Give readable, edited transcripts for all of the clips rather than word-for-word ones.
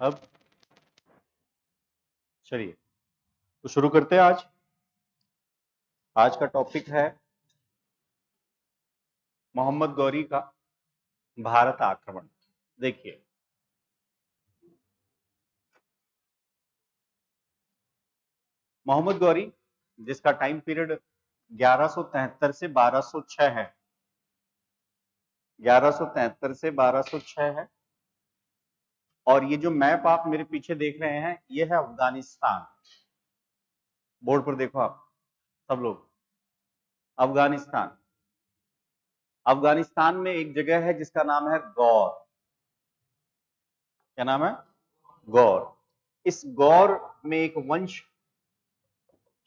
अब चलिए तो शुरू करते हैं। आज का टॉपिक है मोहम्मद गौरी का भारत आक्रमण। देखिए, मोहम्मद गौरी जिसका टाइम पीरियड 1173 से 1206 है, 1173 से 1206 है। और ये जो मैप आप मेरे पीछे देख रहे हैं, ये है अफगानिस्तान। बोर्ड पर देखो आप सब लोग, अफगानिस्तान। अफगानिस्तान में एक जगह है जिसका नाम है गौर। क्या नाम है? गौर। इस गौर में एक वंश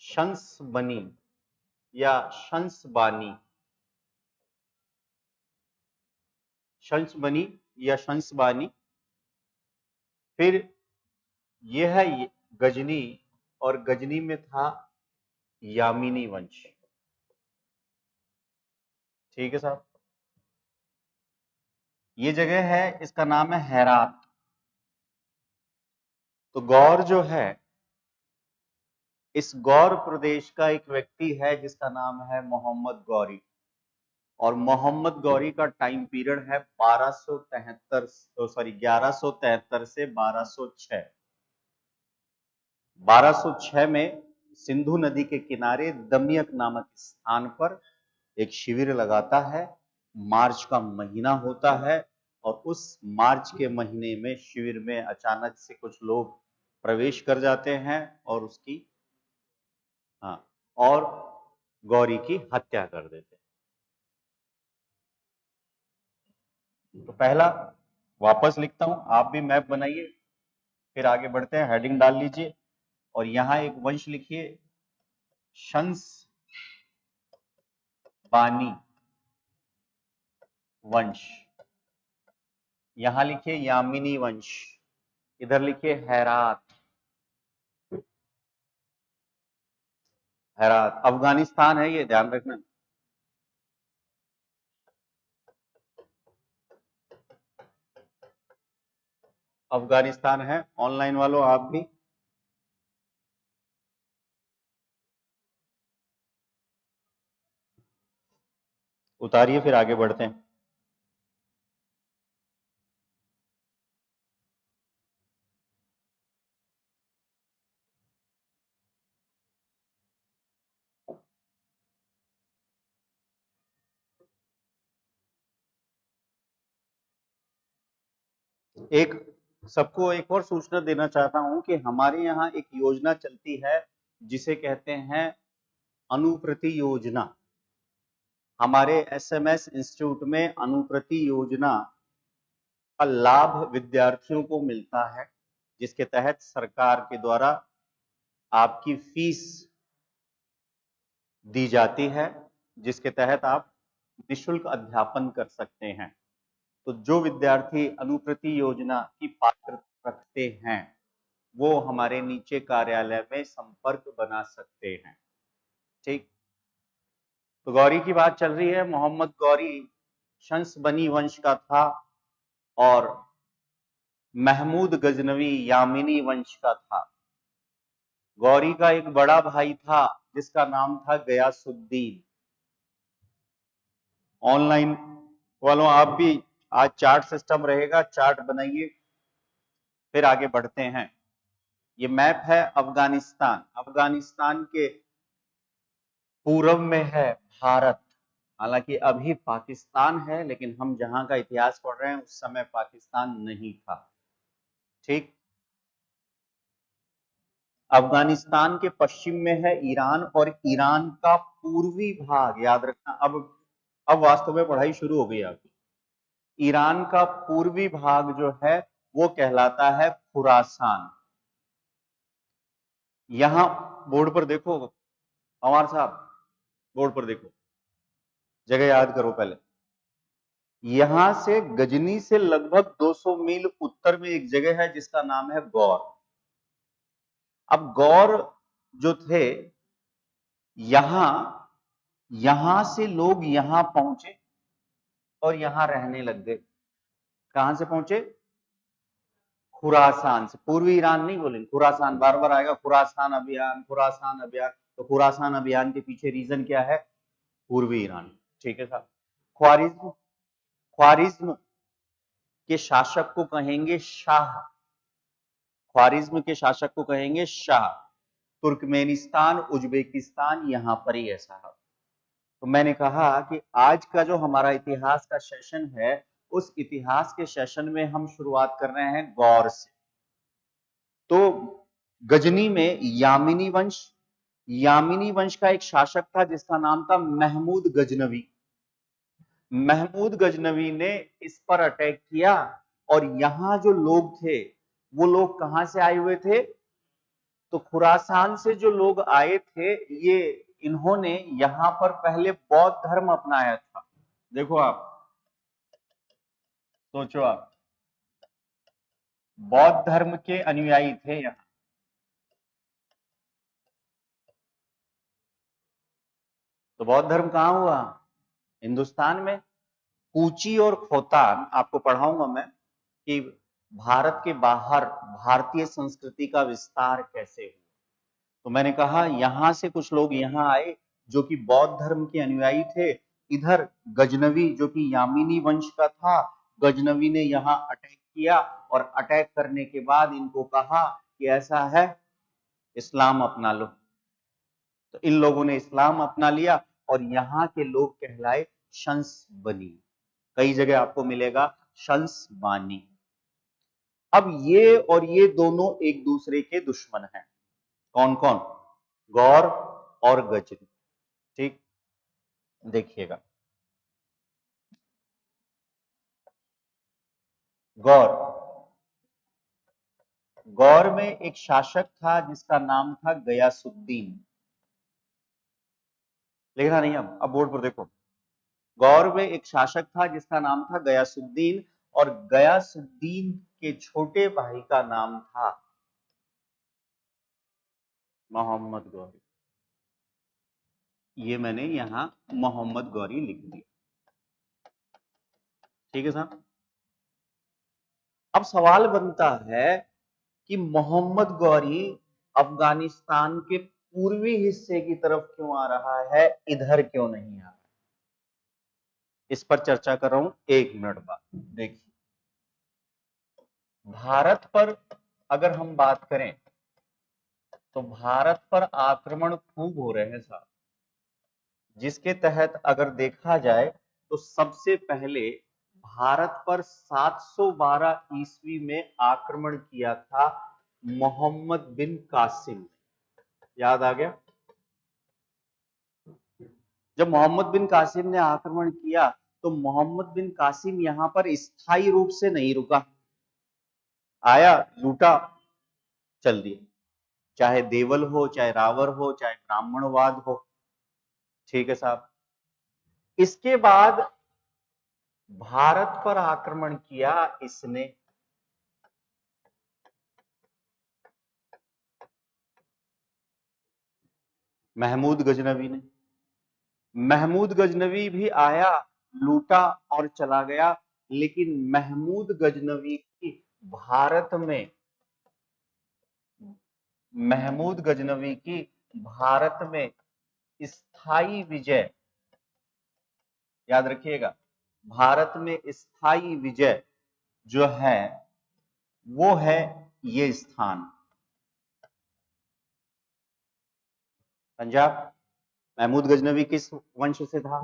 शंसबनी या शंसबानी, शंसबनी या शंसबानी, फिर यह है गजनी, और गजनी में था यामिनी वंश। ठीक है साहब। ये जगह है, इसका नाम है हेरात। तो गौर जो है, इस गौर प्रदेश का एक व्यक्ति है जिसका नाम है मोहम्मद गौरी। और मोहम्मद गौरी का टाइम पीरियड है 1173 से 1206। 1206 में सिंधु नदी के किनारे दमियक नामक स्थान पर एक शिविर लगाता है। मार्च का महीना होता है और उस मार्च के महीने में शिविर में अचानक से कुछ लोग प्रवेश कर जाते हैं और उसकी और गौरी की हत्या कर देते हैं। तो पहला वापस लिखता हूं, आप भी मैप बनाइए, फिर आगे बढ़ते हैं। हेडिंग डाल लीजिए और यहां एक वंश लिखिए, शंसबानी वंश। यहां लिखिए यामिनी वंश, इधर लिखिए हेरात। हेरात अफगानिस्तान है, ये ध्यान रखना। अफगानिस्तान है। ऑनलाइन वालों आप भी उतारिए, फिर आगे बढ़ते हैं। एक सबको एक और सूचना देना चाहता हूं कि हमारे यहाँ एक योजना चलती है जिसे कहते हैं अनुप्रति योजना। हमारे एसएमएस इंस्टीट्यूट में अनुप्रति योजना का लाभ विद्यार्थियों को मिलता है, जिसके तहत सरकार के द्वारा आपकी फीस दी जाती है, जिसके तहत आप निःशुल्क अध्यापन कर सकते हैं। तो जो विद्यार्थी अनुप्रति योजना की पात्रता रखते हैं वो हमारे नीचे कार्यालय में संपर्क बना सकते हैं। ठीक। तो गौरी की बात चल रही है। मोहम्मद गौरी शंसबनी वंश का था और महमूद गजनवी यामिनी वंश का था। गौरी का एक बड़ा भाई था जिसका नाम था गयासुद्दीन। ऑनलाइन वालों आप भी, आज चार्ट सिस्टम रहेगा, चार्ट बनाइए, फिर आगे बढ़ते हैं। ये मैप है अफगानिस्तान। अफगानिस्तान के पूर्व में है भारत। हालांकि अभी पाकिस्तान है, लेकिन हम जहां का इतिहास पढ़ रहे हैं उस समय पाकिस्तान नहीं था। ठीक। अफगानिस्तान के पश्चिम में है ईरान, और ईरान का पूर्वी भाग याद रखना। अब वास्तव में पढ़ाई शुरू हो गई आपकी। ईरान का पूर्वी भाग जो है वो कहलाता है खुरासान। यहां बोर्ड पर देखो अमर साहब, बोर्ड पर देखो, जगह याद करो पहले। यहां से गजनी से लगभग 200 मील उत्तर में एक जगह है जिसका नाम है गौर। अब गौर जो थे, यहां से लोग यहां पहुंचे और यहां रहने लग गए। कहां से पहुंचे? खुरासान से, पूर्वी ईरान नहीं बोलेंगे, खुरासान बार बार आएगा, खुरासान अभियान, खुरासान अभियान। तो खुरासान अभियान के पीछे रीजन क्या है? पूर्वी ईरान। ठीक है साहब। ख्वारिज्म, ख्वारिज्म के शासक को कहेंगे शाह, ख्वारिज्म के शासक को कहेंगे शाह। तुर्कमेनिस्तान, उज्बेकिस्तान यहां पर ही है साहब। तो मैंने कहा कि आज का जो हमारा इतिहास का सेशन है, उस इतिहास के सेशन में हम शुरुआत कर रहे हैं गौर से। तो गजनी में यामिनी वंश, यामिनी वंश का एक शासक था जिसका नाम था महमूद गजनवी। महमूद गजनवी ने इस पर अटैक किया, और यहां जो लोग थे वो लोग कहां से आए हुए थे? तो खुरासान से जो लोग आए थे, ये इन्होंने यहां पर पहले बौद्ध धर्म अपनाया था। देखो आप, सोचो आप, बौद्ध धर्म के अनुयायी थे यहाँ। तो बौद्ध धर्म कहां हुआ? हिंदुस्तान में। कूची और खोतान आपको पढ़ाऊंगा मैं कि भारत के बाहर भारतीय संस्कृति का विस्तार कैसे हुआ। तो मैंने कहा यहां से कुछ लोग यहां आए जो कि बौद्ध धर्म के अनुयायी थे। इधर गजनवी जो कि यामिनी वंश का था, गजनवी ने यहां अटैक किया, और अटैक करने के बाद इनको कहा कि ऐसा है, इस्लाम अपना लो। तो इन लोगों ने इस्लाम अपना लिया, और यहाँ के लोग कहलाए शंसबनी। कई जगह आपको मिलेगा शंसबानी। अब ये और ये दोनों एक दूसरे के दुश्मन हैं। कौन कौन? गौर और गजनी। ठीक, देखिएगा। गौर, गौर में एक शासक था जिसका नाम था गयासुद्दीन। लिखना नहीं, अब बोर्ड पर देखो। गौर में एक शासक था जिसका नाम था गयासुद्दीन, और गयासुद्दीन के छोटे भाई का नाम था मोहम्मद गौरी। ये मैंने यहां मोहम्मद गौरी लिख दिया। ठीक है साहब। अब सवाल बनता है कि मोहम्मद गौरी अफगानिस्तान के पूर्वी हिस्से की तरफ क्यों आ रहा है, इधर क्यों नहीं आ रहा? इस पर चर्चा कर रहा हूं 1 मिनट बाद। देखिए, भारत पर अगर हम बात करें तो भारत पर आक्रमण खूब हो रहे हैं साहब, जिसके तहत अगर देखा जाए तो सबसे पहले भारत पर 712 ईस्वी में आक्रमण किया था मोहम्मद बिन कासिम। याद आ गया? जब मोहम्मद बिन कासिम ने आक्रमण किया तो मोहम्मद बिन कासिम यहां पर स्थायी रूप से नहीं रुका, आया, लूटा, चल दिया। चाहे देवल हो, चाहे रावर हो, चाहे ब्राह्मणवाद हो। ठीक है साहब। इसके बाद भारत पर आक्रमण किया इसने, महमूद गजनवी ने। महमूद गजनवी भी आया, लूटा और चला गया, लेकिन महमूद गजनवी की भारत में, महमूद गजनवी की भारत में स्थायी विजय, याद रखिएगा, भारत में स्थायी विजय जो है वो है ये स्थान, पंजाब। महमूद गजनवी किस वंश से था?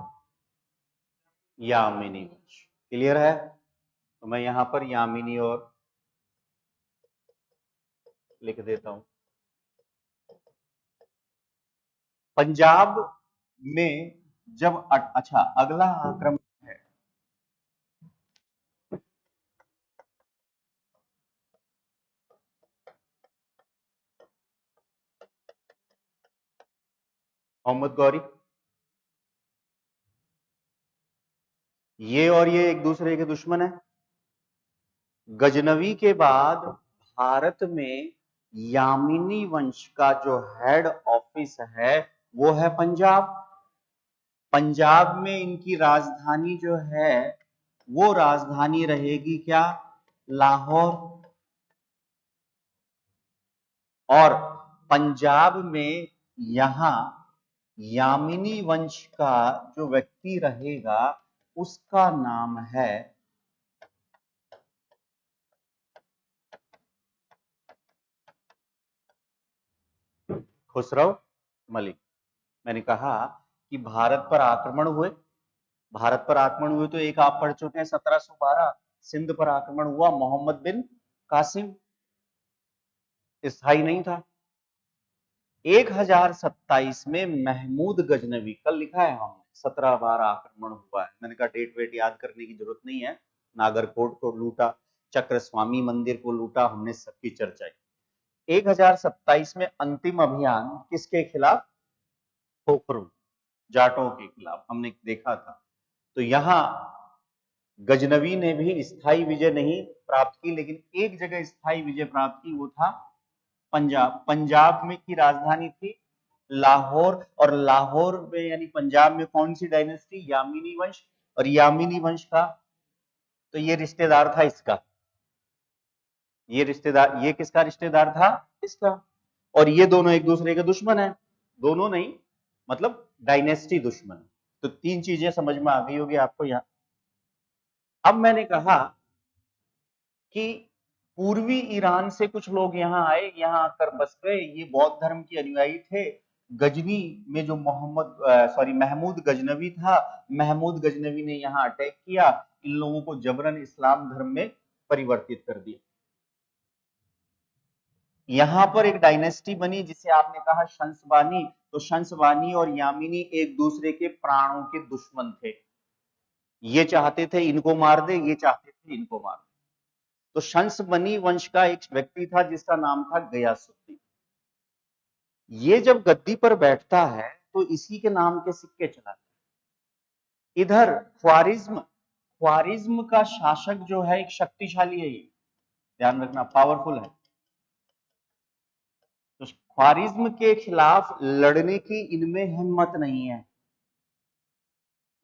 यामिनी वंश। क्लियर है? तो मैं यहां पर यामिनी और लिख देता हूं। पंजाब में जब अच्छा, अगला आक्रमण है मोहम्मद गौरी। ये और ये एक दूसरे के दुश्मन है। गजनवी के बाद भारत में यामिनी वंश का जो हेड ऑफिस है वो है पंजाब। पंजाब में इनकी राजधानी जो है वो राजधानी रहेगी क्या? लाहौर। और पंजाब में यहां यामिनी वंश का जो व्यक्ति रहेगा उसका नाम है खुसरो मलिक। मैंने कहा कि भारत पर आक्रमण हुए, भारत पर आक्रमण हुए तो एक आप पढ़ चुके हैं 1712 सिंध पर आक्रमण हुआ, मोहम्मद बिन कासिम, स्थायी नहीं था। 1027 में महमूद गजनवी, कल लिखा है हमने 17 बार आक्रमण हुआ है, मैंने कहा डेट वेट याद करने की जरूरत नहीं है। नागरकोट को लूटा, चक्र स्वामी मंदिर को लूटा, हमने सबकी चर्चा की। 1027 में अंतिम अभियान किसके खिलाफ? खोखरू जाटों के खिलाफ हमने देखा था। तो यहां गजनवी ने भी स्थायी विजय नहीं प्राप्त की, लेकिन एक जगह स्थायी विजय प्राप्त की, वो था पंजाब। पंजाब में की राजधानी थी लाहौर, और लाहौर में यानी पंजाब में कौन सी डायनेस्टी? यामिनी वंश। और यामिनी वंश का तो ये रिश्तेदार था इसका, ये रिश्तेदार, ये किसका रिश्तेदार था? इसका। और ये दोनों एक दूसरे के दुश्मन है, दोनों नहीं मतलब डायनेस्टी दुश्मन। तो तीन चीजें समझ में आ गई होगी आपको यहां। अब मैंने कहा कि पूर्वी ईरान से कुछ लोग यहाँ आए, यहाँ आकर बस गए, ये बौद्ध धर्म के अनुयायी थे। गजनी में जो महमूद गजनवी था, महमूद गजनवी ने यहाँ अटैक किया, इन लोगों को जबरन इस्लाम धर्म में परिवर्तित कर दिया। यहां पर एक डायनेस्टी बनी जिसे आपने कहा शंसवानी। तो शंसवानी और यामिनी एक दूसरे के प्राणों के दुश्मन थे, ये चाहते थे इनको मार दे, ये चाहते थे इनको मार दे। तो शंसवनी वंश का एक व्यक्ति था जिसका नाम था गयासुद्दीन। ये जब गद्दी पर बैठता है तो इसी के नाम के सिक्के चलाते। इधर ख्वारिज्म, ख्वारिज्म का शासक जो है एक शक्तिशाली है, ये ध्यान रखना, पावरफुल है। तो ख्वारिज्म के खिलाफ लड़ने की इनमें हिम्मत नहीं है।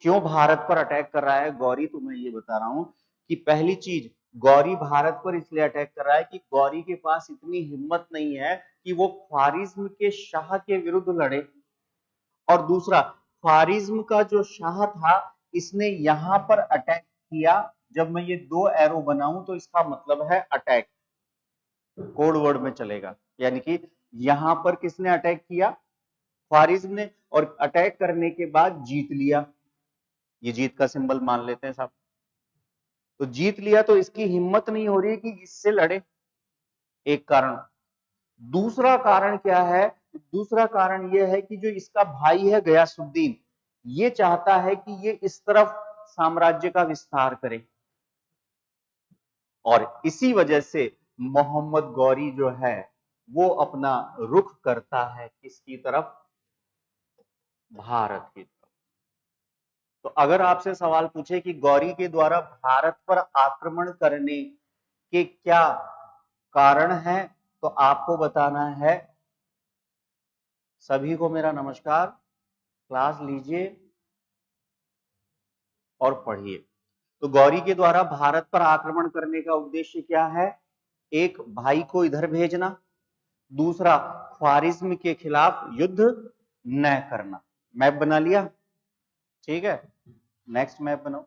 क्यों भारत पर अटैक कर रहा है गौरी? तो मैं ये बता रहा हूं कि पहली चीज, गौरी भारत पर इसलिए अटैक कर रहा है कि गौरी के पास इतनी हिम्मत नहीं है कि वो ख्वारिज्म के शाह के विरुद्ध लड़े। और दूसरा, ख्वारिज्म का जो शाह था इसने यहां पर अटैक किया। जब मैं ये दो एरो बनाऊं तो इसका मतलब है अटैक, कोड वर्ड में चलेगा। यानी कि यहां पर किसने अटैक किया? ख्वारिज्म ने। और अटैक करने के बाद जीत लिया, ये जीत का सिंबल मान लेते हैं साहब। तो जीत लिया तो इसकी हिम्मत नहीं हो रही कि इससे लड़े, एक कारण। दूसरा कारण क्या है? दूसरा कारण यह है कि जो इसका भाई है गयासुद्दीन, ये चाहता है कि ये इस तरफ साम्राज्य का विस्तार करे, और इसी वजह से मोहम्मद गौरी जो है वो अपना रुख करता है किसकी तरफ? भारत की तरफ। तो अगर आपसे सवाल पूछे कि गौरी के द्वारा भारत पर आक्रमण करने के क्या कारण हैं, तो आपको बताना है। सभी को मेरा नमस्कार, क्लास लीजिए और पढ़िए। तो गौरी के द्वारा भारत पर आक्रमण करने का उद्देश्य क्या है? एक, भाई को इधर भेजना, दूसरा ख्वारिज्म के खिलाफ युद्ध न करना। मैप बना लिया? ठीक है, नेक्स्ट मैप बनाओ।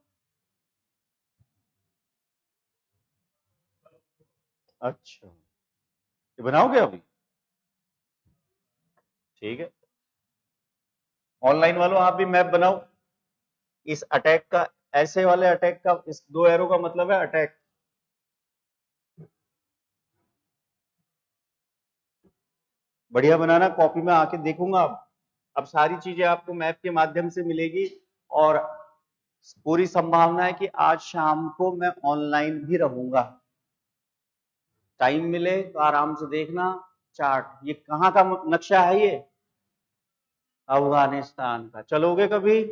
अच्छा, ये बनाओगे अभी? ठीक है, ऑनलाइन वालों आप भी मैप बनाओ। इस अटैक का, ऐसे वाले अटैक का, इस दो एरो का मतलब है अटैक। बढ़िया बनाना, कॉपी में आके देखूंगा। अब सारी चीजें आपको मैप के माध्यम से मिलेगी, और पूरी संभावना है कि आज शाम को मैं ऑनलाइन भी रहूंगा। टाइम मिले तो आराम से देखना चार्ट। ये कहाँ का नक्शा है? ये अफगानिस्तान का। चलोगे कभी?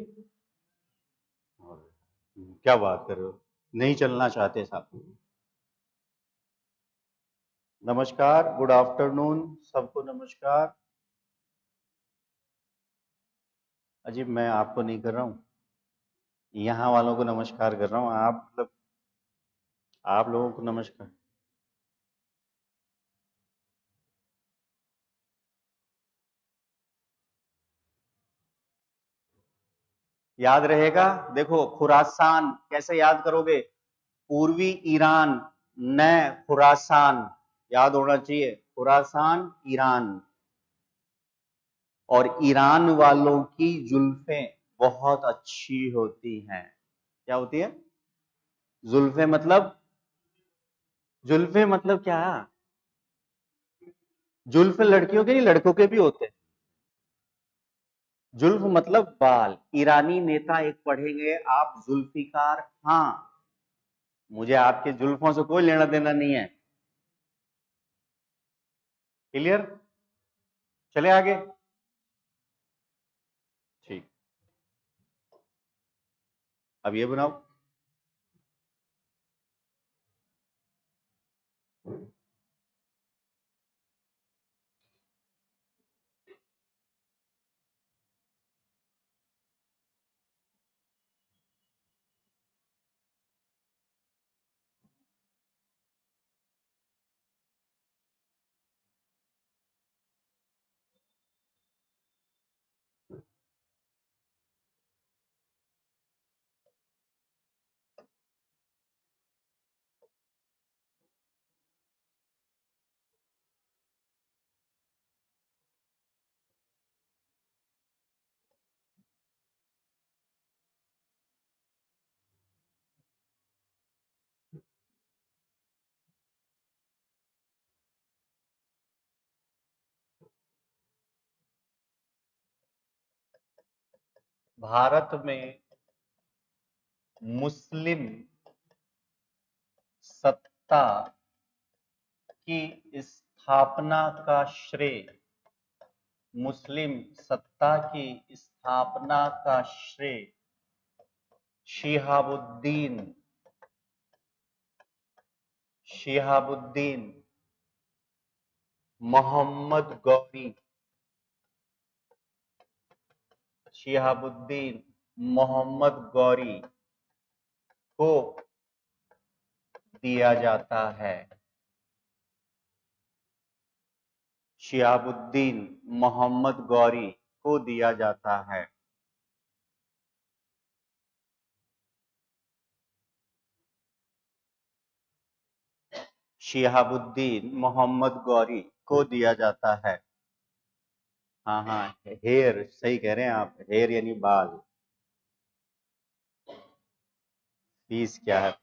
क्या बात कर रहे हो, नहीं चलना चाहते साथ? नमस्कार, गुड आफ्टरनून सबको, नमस्कार। अजी मैं आपको नहीं कर रहा हूँ, यहाँ वालों को नमस्कार कर रहा हूँ। आप मतलब आप लोगों को नमस्कार। याद रहेगा। देखो खुरासान कैसे याद करोगे, पूर्वी ईरान न खुरासान, याद होना चाहिए, खुरासान ईरान। और ईरान वालों की जुल्फें बहुत अच्छी होती हैं। क्या होती है? जुल्फे मतलब, जुल्फे मतलब क्या? जुल्फ लड़कियों के नहीं, लड़कों के भी होते हैं। जुल्फ मतलब बाल। ईरानी नेता एक पढ़ेंगे आप, जुल्फिकार खां। मुझे आपके जुल्फों से कोई लेना देना नहीं है। क्लियर? चले आगे। ठीक, अब ये बनाओ। भारत में मुस्लिम सत्ता की स्थापना का श्रेय, मुस्लिम सत्ता की स्थापना का श्रेय शिहाबुद्दीन, शिहाबुद्दीन मोहम्मद गौरी, शिहाबुद्दीन मोहम्मद गौरी को दिया जाता है। शिहाबुद्दीन मोहम्मद गौरी को दिया जाता है। शिहाबुद्दीन मोहम्मद गौरी को दिया जाता है। हाँ हाँ, हेयर सही कह रहे हैं आप, हेयर यानी बाल। फीस क्या है?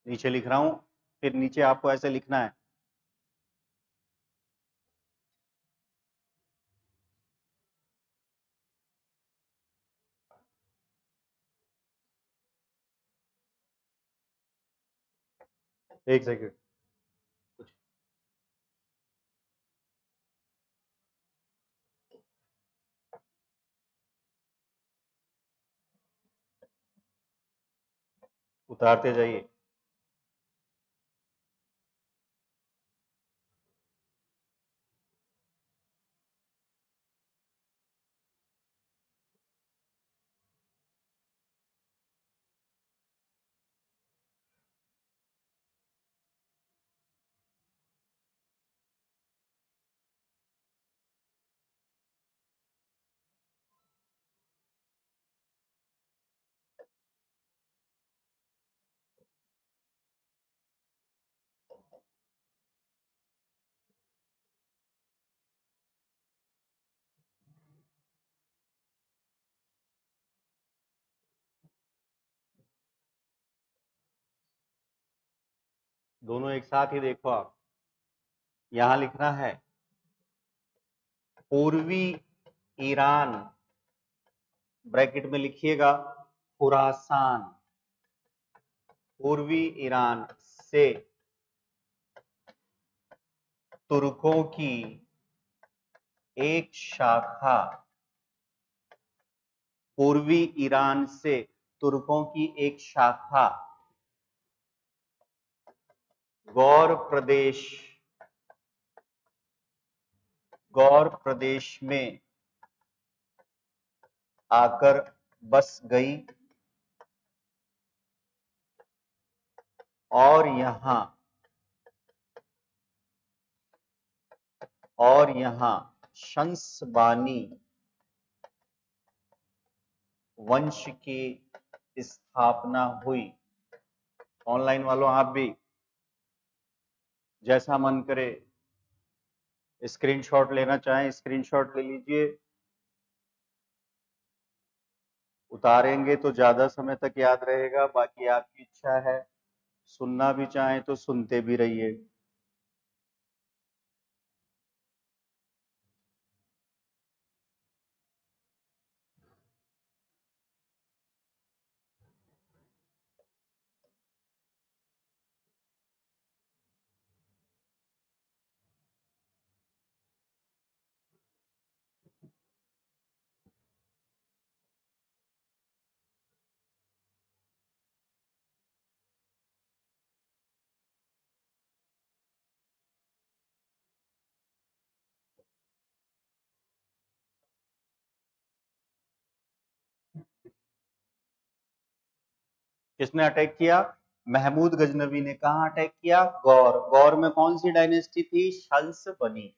नीचे लिख रहा हूं, फिर नीचे आपको ऐसे लिखना है। एक सेकंड, उतारते जाइए। दोनों एक साथ ही देखो आप। यहां लिखना है पूर्वी ईरान, ब्रैकेट में लिखिएगा खुरासान। पूर्वी ईरान से तुर्कों की एक शाखा, पूर्वी ईरान से तुर्कों की एक शाखा गौर प्रदेश, गौर प्रदेश में आकर बस गई और यहाँ शंसबानी वंश की स्थापना हुई। ऑनलाइन वालों, आप भी जैसा मन करे स्क्रीनशॉट लेना चाहें स्क्रीनशॉट ले लीजिए। उतारेंगे तो ज्यादा समय तक याद रहेगा, बाकी आपकी इच्छा है। सुनना भी चाहें तो सुनते भी रहिए। किसने अटैक किया? महमूद गजनवी ने। कहा अटैक किया? गौर। गौर में कौन सी डायनेस्टी थी? शंसबनी।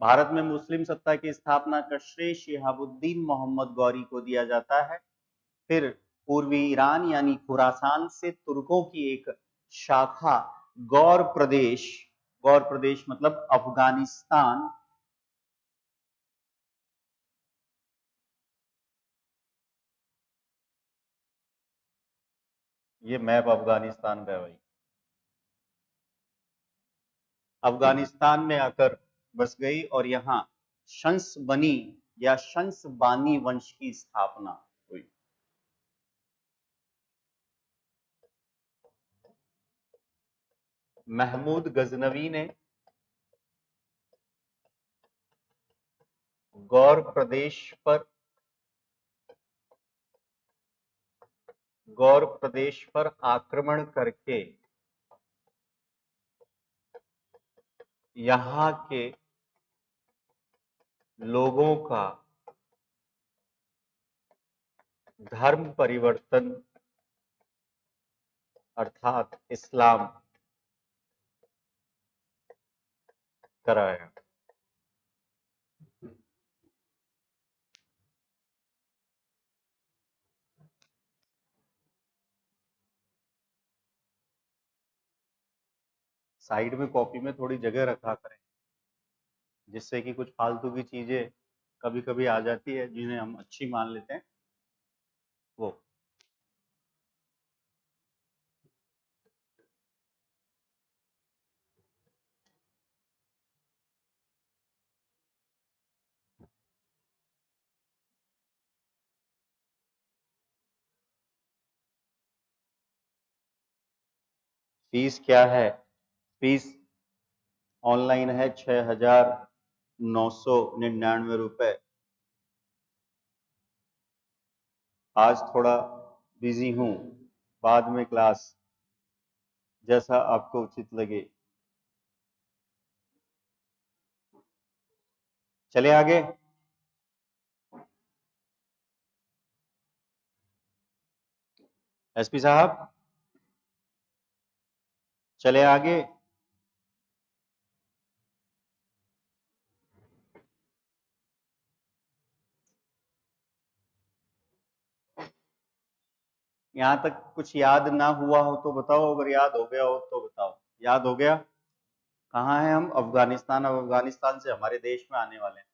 भारत में मुस्लिम सत्ता की स्थापना का श्रेय शिहाबुद्दीन मोहम्मद गौरी को दिया जाता है। फिर पूर्वी ईरान यानी खुरासान से तुर्कों की एक शाखा गौर प्रदेश मतलब अफगानिस्तान, ये मैप अफगानिस्तान का है भाई। अफगानिस्तान में आकर बस गई और यहाँ शंसबनी या शंसबानी वंश की स्थापना हुई। महमूद गजनवी ने गौर प्रदेश पर आक्रमण करके यहाँ के लोगों का धर्म परिवर्तन अर्थात इस्लाम कराया। साइड में कॉपी में थोड़ी जगह रखा करें, जिससे कि कुछ फालतू की चीजें कभी कभी आ जाती है जिन्हें हम अच्छी मान लेते हैं वो। फीस क्या है? फीस ऑनलाइन है 6,999 रुपए। आज थोड़ा बिजी हूँ, बाद में क्लास, जैसा आपको उचित लगे। चले आगे। एसपी साहब चले आगे। यहां तक कुछ याद ना हुआ हो तो बताओ, अगर याद हो गया हो तो बताओ। याद हो गया? कहाँ है हम? अफगानिस्तान। अब अफगानिस्तान से हमारे देश में आने वाले हैं।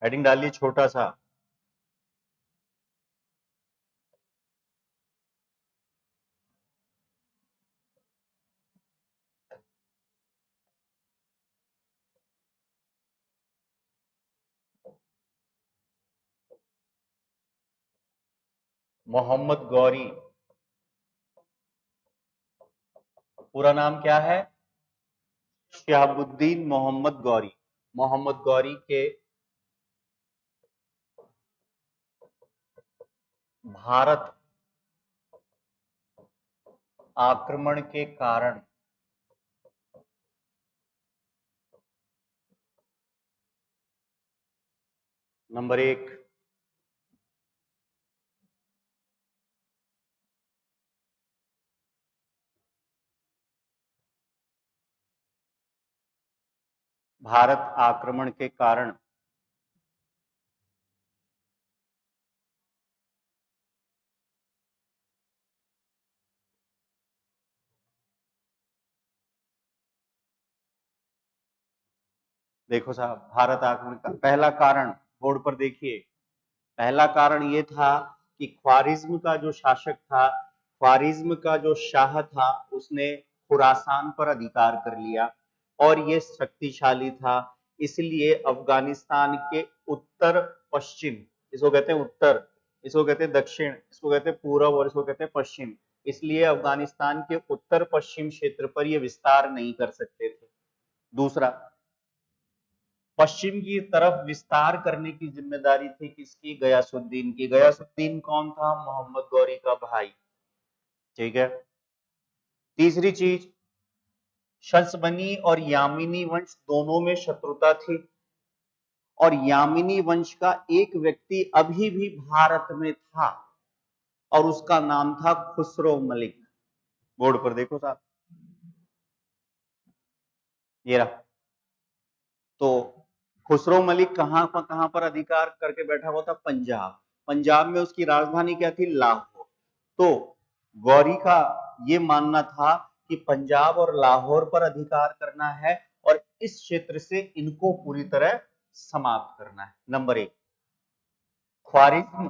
हेडिंग डालिए छोटा सा। मोहम्मद गौरी, पूरा नाम क्या है? शिहाबुद्दीन मोहम्मद गौरी। मोहम्मद गौरी के भारत आक्रमण के कारण नंबर 1, भारत आक्रमण के कारण देखो साहब, भारत आक्रमण का पहला कारण बोर्ड पर देखिए, पहला कारण ये था कि ख्वारिज्म का जो शासक था, ख्वारिज्म का जो शाह था, उसने खुरासान पर अधिकार कर लिया और ये शक्तिशाली था, इसलिए अफगानिस्तान के उत्तर पश्चिम, इसको कहते हैं उत्तर, इसको कहते हैं दक्षिण, इसको कहते हैं पूर्व और इसको कहते हैं पश्चिम, इसलिए अफगानिस्तान के उत्तर पश्चिम क्षेत्र पर ये विस्तार नहीं कर सकते थे। दूसरा, पश्चिम की तरफ विस्तार करने की जिम्मेदारी थी किसकी? गयासुद्दीन की। गयासुद्दीन कौन था? मोहम्मद गौरी का भाई। ठीक है। तीसरी चीज, शंसबनी और यामिनी वंश दोनों में शत्रुता थी और यामिनी वंश का एक व्यक्ति अभी भी भारत में था और उसका नाम था खुसरो मलिक। बोर्ड पर देखो साहब, ये रहा। तो खुसरो मलिक कहां पर अधिकार करके बैठा हुआ था? पंजाब। पंजाब में उसकी राजधानी क्या थी? लाहौर। तो गौरी का ये मानना था कि पंजाब और लाहौर पर अधिकार करना है और इस क्षेत्र से इनको पूरी तरह समाप्त करना है। नंबर 1, ख्वारिज्म,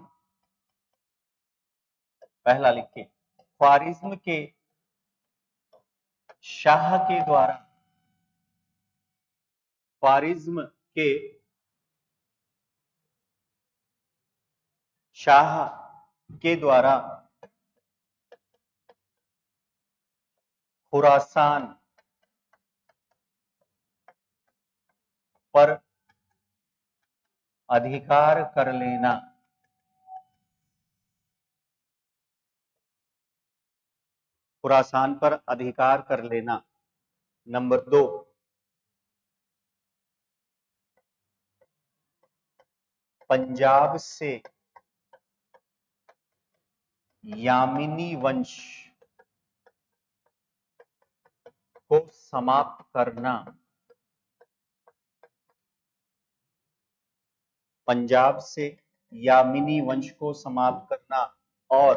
पहला लिखिए, ख्वारिज्म के शाह के द्वारा, ख्वारिज्म के शाह के द्वारा खुरासान पर अधिकार कर लेना, खुरासान पर अधिकार कर लेना। नंबर 2, पंजाब से यामिनी वंश को समाप्त करना, पंजाब से यामिनी वंश को समाप्त करना और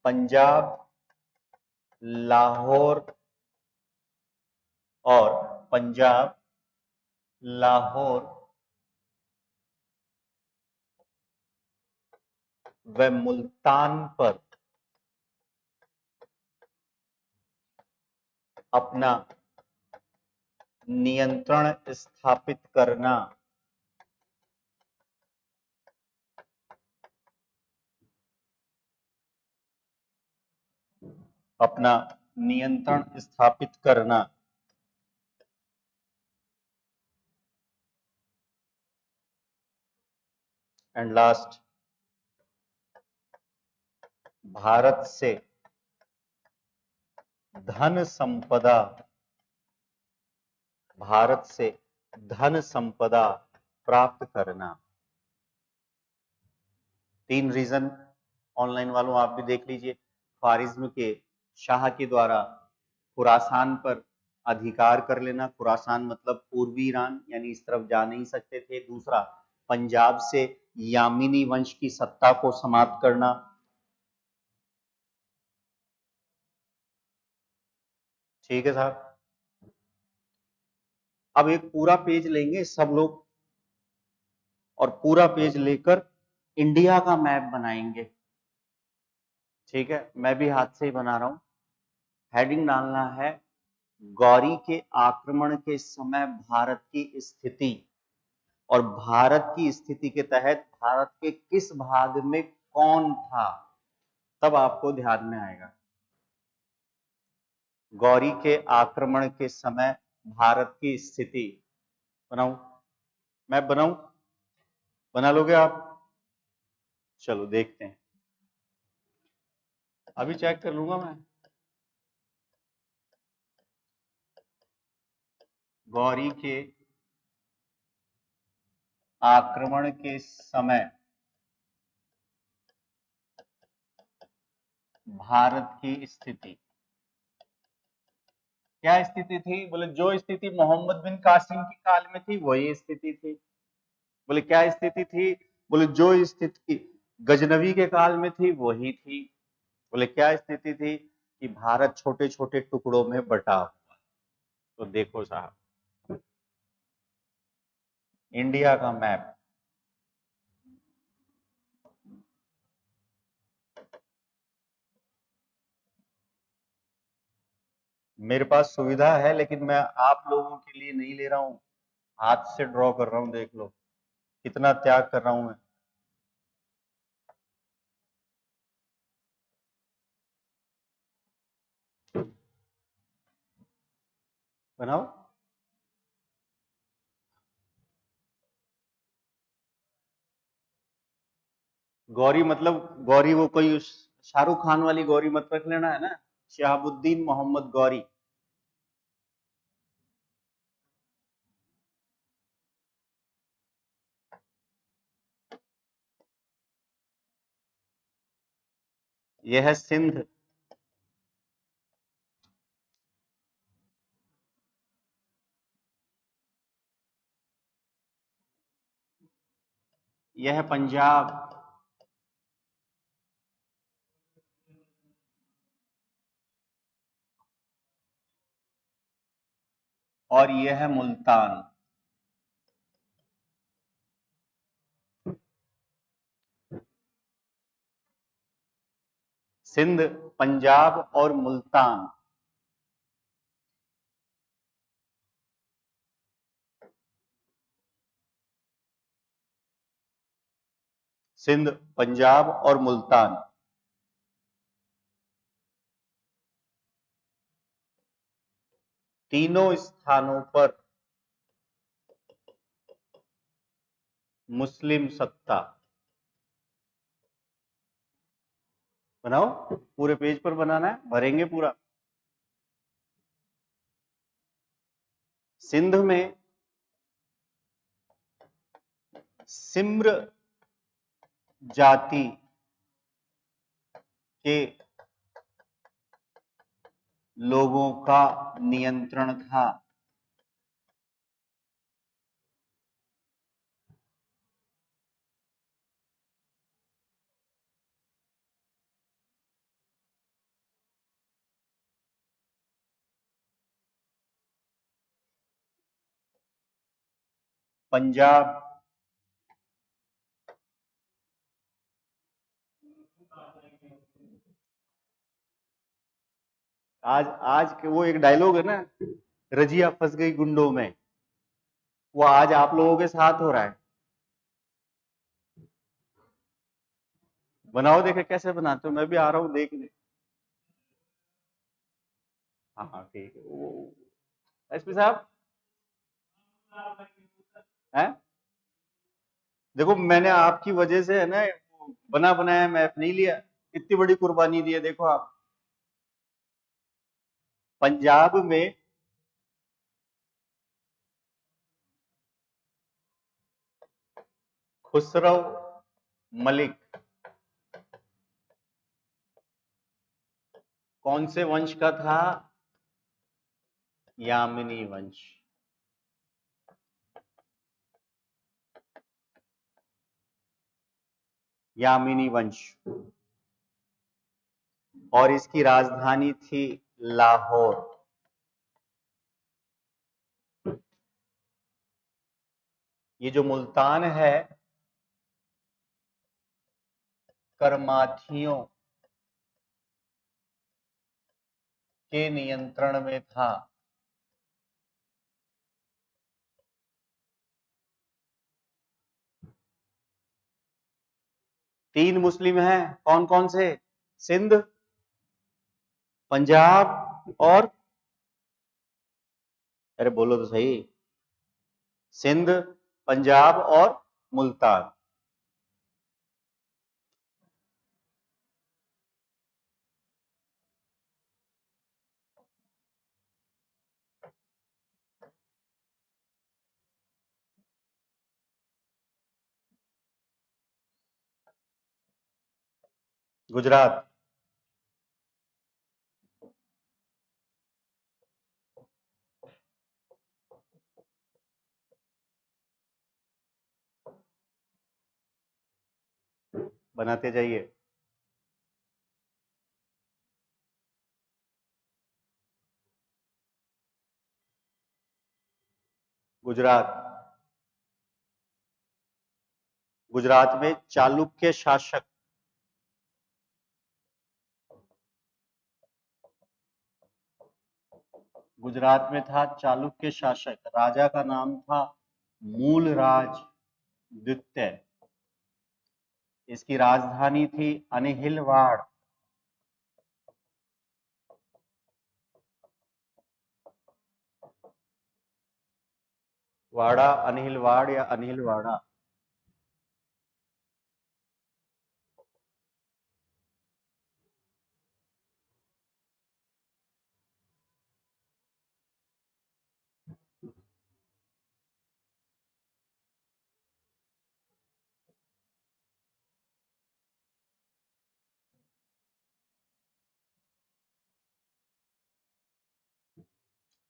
पंजाब, लाहौर और पंजाब, लाहौर व मुल्तान पर अपना नियंत्रण स्थापित करना, अपना नियंत्रण स्थापित करना। एंड लास्ट, भारत से धन संपदा, भारत से धन संपदा प्राप्त करना। 3 रीजन ऑनलाइन वालों आप भी देख लीजिए। ख्वारिज्म के शाह के द्वारा खुरासान पर अधिकार कर लेना, खुरासान मतलब पूर्वी ईरान, यानी इस तरफ जा नहीं सकते थे। दूसरा, पंजाब से यामिनी वंश की सत्ता को समाप्त करना। ठीक है साहब, अब एक पूरा पेज लेंगे सब लोग और पूरा पेज लेकर इंडिया का मैप बनाएंगे। ठीक है, मैं भी हाथ से ही बना रहा हूं। हेडिंग डालना है, गौरी के आक्रमण के समय भारत की स्थिति, और भारत की स्थिति के तहत भारत के किस भाग में कौन था, तब आपको ध्यान में आएगा। गौरी के आक्रमण के समय भारत की स्थिति। बनाऊं? मैं बनाऊं? बना लोगे आप? चलो देखते हैं, अभी चेक कर लूंगा मैं। गौरी के आक्रमण के समय भारत की स्थिति। क्या स्थिति थी? बोले जो स्थिति मोहम्मद बिन कासिम के काल में थी वही स्थिति थी। बोले क्या स्थिति थी? बोले जो स्थिति गजनवी के काल में थी वही थी। बोले क्या स्थिति थी? कि भारत छोटे छोटे टुकड़ों में बटा हुआ। तो देखो साहब, इंडिया का मैप, मेरे पास सुविधा है लेकिन मैं आप लोगों के लिए नहीं ले रहा हूं, हाथ से ड्रॉ कर रहा हूं। देख लो कितना त्याग कर रहा हूं मैं। बनाओ। गौरी मतलब गौरी वो कोई शाहरुख खान वाली गौरी मत रख लेना है ना, शहाबुद्दीन मोहम्मद गौरी। यह है सिंध। यह है पंजाब। और यह है मुल्तान। सिंध, पंजाब और मुल्तान। सिंध, पंजाब और मुल्तान। तीनों स्थानों पर मुस्लिम सत्ता। बनाओ, पूरे पेज पर बनाना है, भरेंगे पूरा। सिंध में सिम्र जाति के लोगों का नियंत्रण था। पंजाब आज आज के वो एक डायलॉग है ना, रजिया फंस गई गुंडों में, वो आज आप लोगों के साथ हो रहा है। बनाओ, देखे कैसे बनाते हो, मैं भी आ रहा हूँ देखने। हाँ हाँ ठीक है। वो एसपी साहब हैं, देखो मैंने आपकी वजह से है ना बना बनाया मैप नहीं लिया, इतनी बड़ी कुर्बानी दी है। देखो आप, पंजाब में खुसरो मलिक कौन से वंश का था? यामिनी वंश। यामिनी वंश। और इसकी राजधानी थी लाहौर। ये जो मुल्तान है करमाथियों के नियंत्रण में था। तीन मुस्लिम हैं, कौन कौन से? सिंध, पंजाब और अरे बोलो तो सही। सिंध, पंजाब और मुल्तान। गुजरात। बनाते जाइए। गुजरात। गुजरात में चालुक्य शासक। गुजरात में था चालुक्य शासक, राजा का नाम था मूलराज द्वितीय। इसकी राजधानी थी अनिहिलवाड़। वाड़ा, अनिहिलवाड़ या अनिहिलवाड़ा।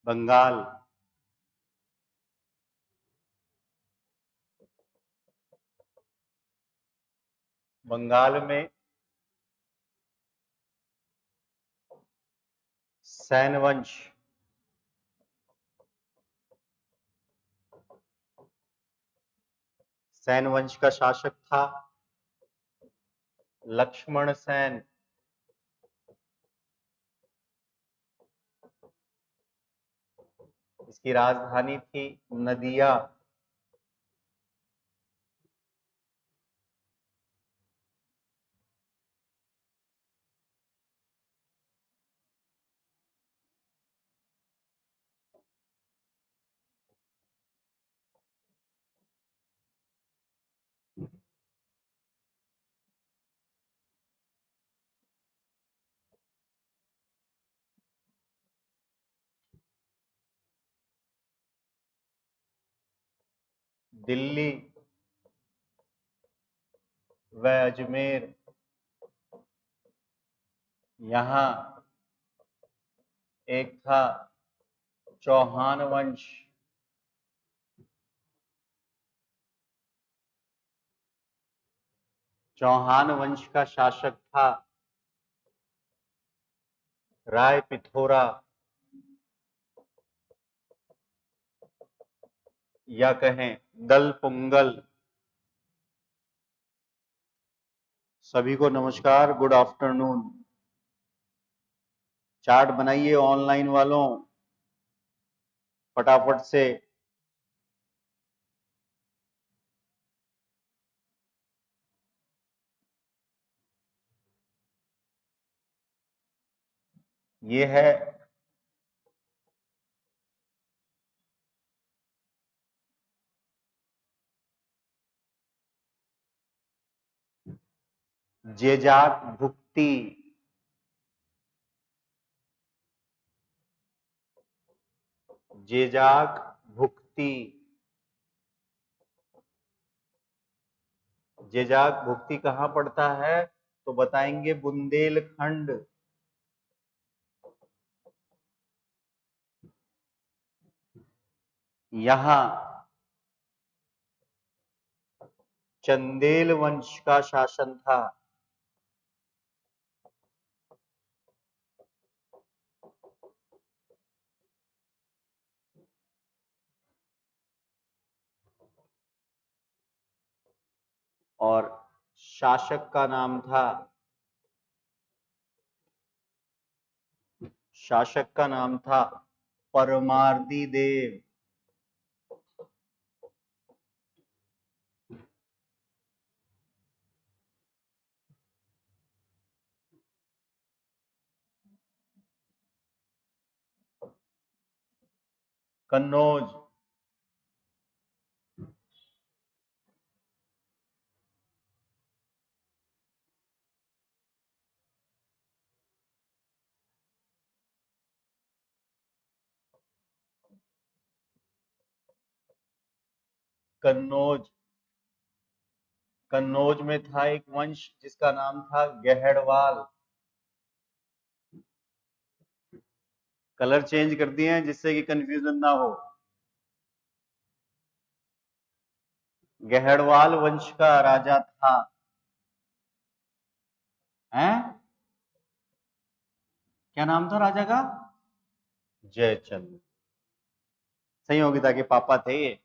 बंगाल। बंगाल में सैन वंश। सैन वंश का शासक था लक्ष्मण सेन। इसकी राजधानी थी नदिया। दिल्ली व अजमेर। यहां एक था चौहान वंश। चौहान वंश का शासक था राय पिथोरा, या कहें दल पुंगल। सभी को नमस्कार, गुड आफ्टरनून। चार्ट बनाइए ऑनलाइन वालों, फटाफट से। ये है जेजाक भुक्ति। जेजाक भुक्ति। जेजाक भुक्ति कहाँ पड़ता है तो बताएंगे बुंदेलखंड। यहां चंदेल वंश का शासन था। और शासक का नाम था, शासक का नाम था परमार्दी देव। कन्नौज, कन्नौज। कन्नौज में था एक वंश जिसका नाम था गहड़वाल। कलर चेंज कर दिए हैं जिससे कि कंफ्यूजन ना हो। गहड़वाल वंश का राजा था। हैं? क्या नाम था राजा का? जयचंद। संयोगिता के पापा थे ये।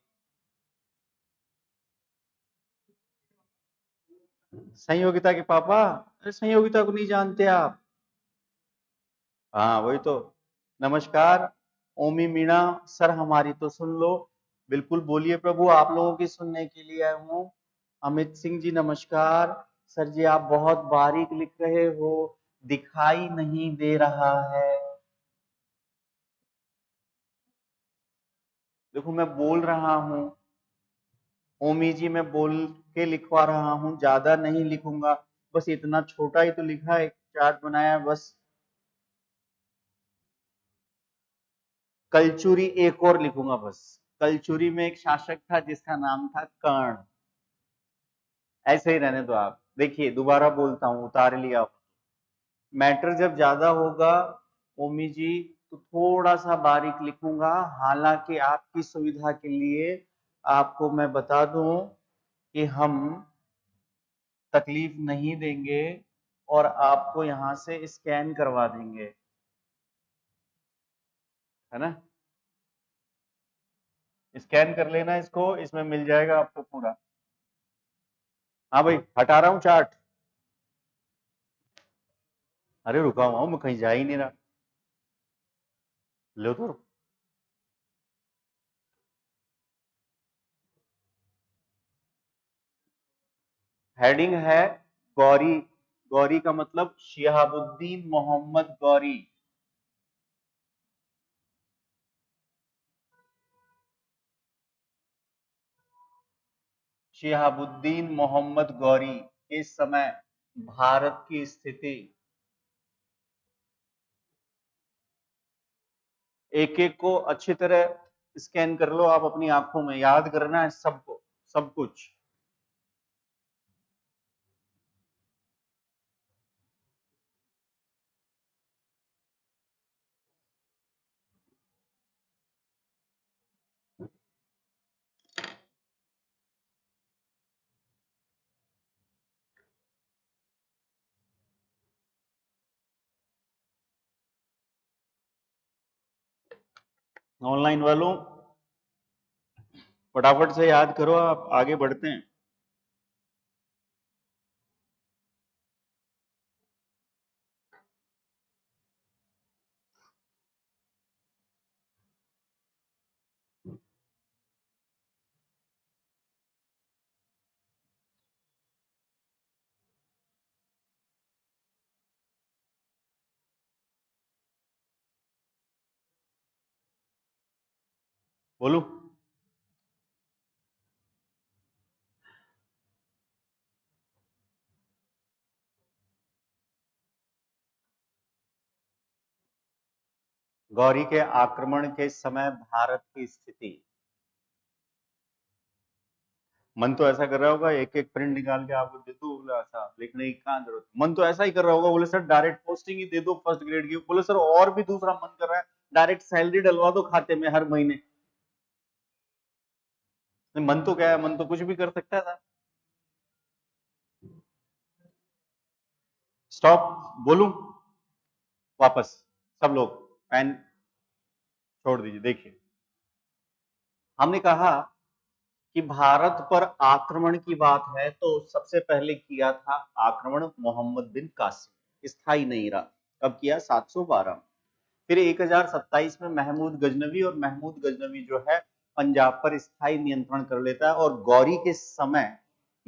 संयोगिता के पापा। अरे संयोगिता को नहीं जानते आप? हाँ वही तो। नमस्कार। ओमी मीणा सर, हमारी तो सुन लो। बिल्कुल बोलिए प्रभु, आप लोगों की सुनने के लिए आया हूँ। अमित सिंह जी नमस्कार। सर जी आप बहुत बारीक लिख रहे हो, दिखाई नहीं दे रहा है। देखो मैं बोल रहा हूँ। ओमी जी मैं बोल के लिखवा रहा हूँ, ज्यादा नहीं लिखूंगा। बस इतना छोटा ही तो लिखा है, चार्ट बनाया है बस। कलचुरी एक और लिखूंगा बस। कलचुरी में एक शासक था जिसका नाम था कर्ण। ऐसे ही रहने दो आप। देखिए दोबारा बोलता हूं, उतार लिया। मैटर जब ज्यादा होगा ओमी जी तो थोड़ा सा बारीक लिखूंगा। हालांकि आपकी सुविधा के लिए आपको मैं बता दूं कि हम तकलीफ नहीं देंगे और आपको यहां से स्कैन करवा देंगे, है ना। स्कैन कर लेना इसको, इसमें मिल जाएगा आपको पूरा। हाँ भाई हटा रहा हूँ चार्ट। अरे रुका हुआ हूं मैं, कहीं जा ही नहीं रहा। लो तो। हेडिंग है गौरी। गौरी का मतलब शिहाबुद्दीन मोहम्मद गौरी। शिहाबुद्दीन मोहम्मद गौरी के समय भारत की स्थिति। एक एक को अच्छी तरह स्कैन कर लो आप अपनी आंखों में, याद करना है सबको, सब कुछ। ऑनलाइन वालों फटाफट से याद करो, आप आगे बढ़ते हैं। बोलू। गौरी के आक्रमण के समय भारत की स्थिति। मन तो ऐसा कर रहा होगा एक एक प्रिंट निकाल के आपको दे दो, बोले ऐसा लिखने की कहाँ जरूरत। मन तो ऐसा ही कर रहा होगा, बोले सर डायरेक्ट पोस्टिंग ही दे दो फर्स्ट ग्रेड की। बोले सर और भी दूसरा मन कर रहा है, डायरेक्ट सैलरी डलवा दो खाते में हर महीने। मन तो क्या है, मन तो कुछ भी कर सकता था। स्टॉप। बोलूं वापस। सब लोग पेन छोड़ दीजिए। देखिए हमने कहा कि भारत पर आक्रमण की बात है तो सबसे पहले किया था आक्रमण मोहम्मद बिन कासिम, स्थायी नहीं रहा। कब किया? 712। फिर 1027 में महमूद गजनवी, और महमूद गजनवी जो है पंजाब पर स्थायी नियंत्रण कर लेता है। और गौरी के समय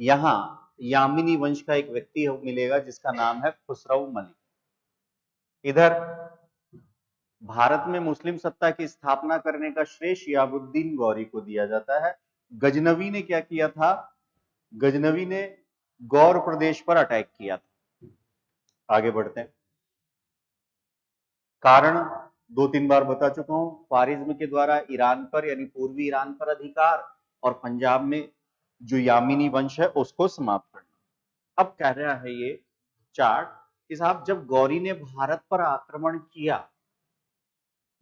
यहां यामिनी वंश का एक व्यक्ति मिलेगा जिसका नाम है खुसरौ मलिक। इधर भारत में मुस्लिम सत्ता की स्थापना करने का श्रेय शिहाबुद्दीन गौरी को दिया जाता है। गजनवी ने क्या किया था? गजनवी ने गौर प्रदेश पर अटैक किया था। आगे बढ़ते हैं। कारण 2-3 बार बता चुका हूं, ख्वारिज्म के द्वारा ईरान पर यानी पूर्वी ईरान पर अधिकार, और पंजाब में जो यामिनी वंश है उसको समाप्त करना। अब कह रहा है ये चार्ट कि साहब जब गौरी ने भारत पर आक्रमण किया,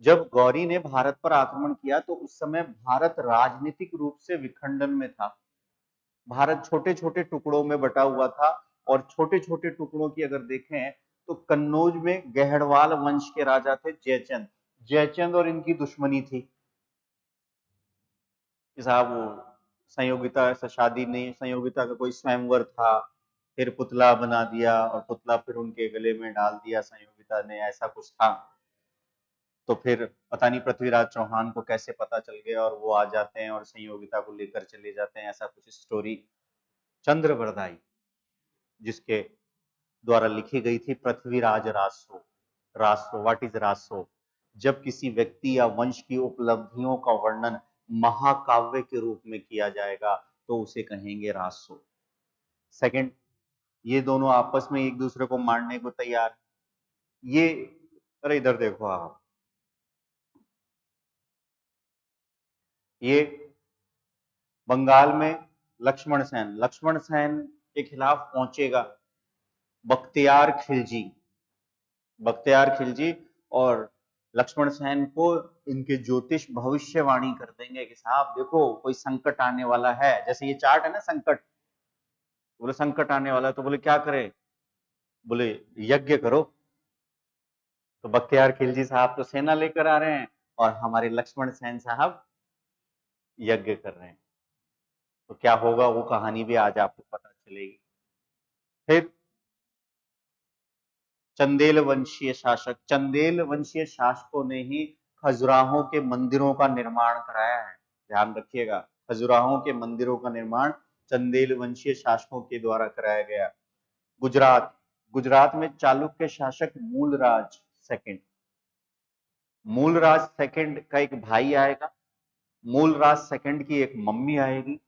जब गौरी ने भारत पर आक्रमण किया तो उस समय भारत राजनीतिक रूप से विखंडन में था। भारत छोटे छोटे टुकड़ों में बटा हुआ था, और छोटे छोटे टुकड़ों की अगर देखें तो कन्नौज में गहड़वाल वंश के राजा थे जयचंद। जयचंद और इनकी दुश्मनी थी कि साहब वो संयोगिता से शादी नहीं, संयोगिता का कोई स्वयंवर था, फिर पुतला बना दिया और पुतला फिर उनके गले में डाल दिया संयोगिता ने, ऐसा कुछ था। तो फिर पता नहीं पृथ्वीराज चौहान को कैसे पता चल गया और वो आ जाते हैं और संयोगिता को लेकर चले जाते हैं, ऐसा कुछ स्टोरी चंद्रवरदाई जिसके द्वारा लिखी गई थी पृथ्वीराज रासो। Raso, what is Raso? जब किसी व्यक्ति या वंश की उपलब्धियों का वर्णन महाकाव्य के रूप में किया जाएगा तो उसे कहेंगे रासो। सेकंड, ये दोनों आपस में एक दूसरे को मारने को तैयार। ये, अरे इधर देखो आप, ये बंगाल में लक्ष्मण सेन के खिलाफ पहुंचेगा, बख्तियार खिलजी, बख्तियार खिलजी, और लक्ष्मण सेन को इनके ज्योतिष भविष्यवाणी कर देंगे कि साहब देखो कोई संकट आने वाला है। जैसे ये चार्ट है ना, संकट, बोले संकट आने वाला है तो बोले क्या करे? बोले यज्ञ करो। तो बख्तियार खिलजी साहब तो सेना लेकर आ रहे हैं और हमारे लक्ष्मण सेन साहब यज्ञ कर रहे हैं। तो क्या होगा वो कहानी भी आज आपको पता चलेगी। फिर चंदेल वंशीय शासक, चंदेल वंशीय शासकों ने ही खजुराहों के मंदिरों का निर्माण कराया है। ध्यान रखिएगा, खजुराहों के मंदिरों का निर्माण चंदेल वंशीय शासकों के द्वारा कराया गया। गुजरात, गुजरात में चालुक्य शासक मूलराज सेकंड, मूलराज सेकंड का एक भाई आएगा, मूलराज सेकंड की एक मम्मी आएगी।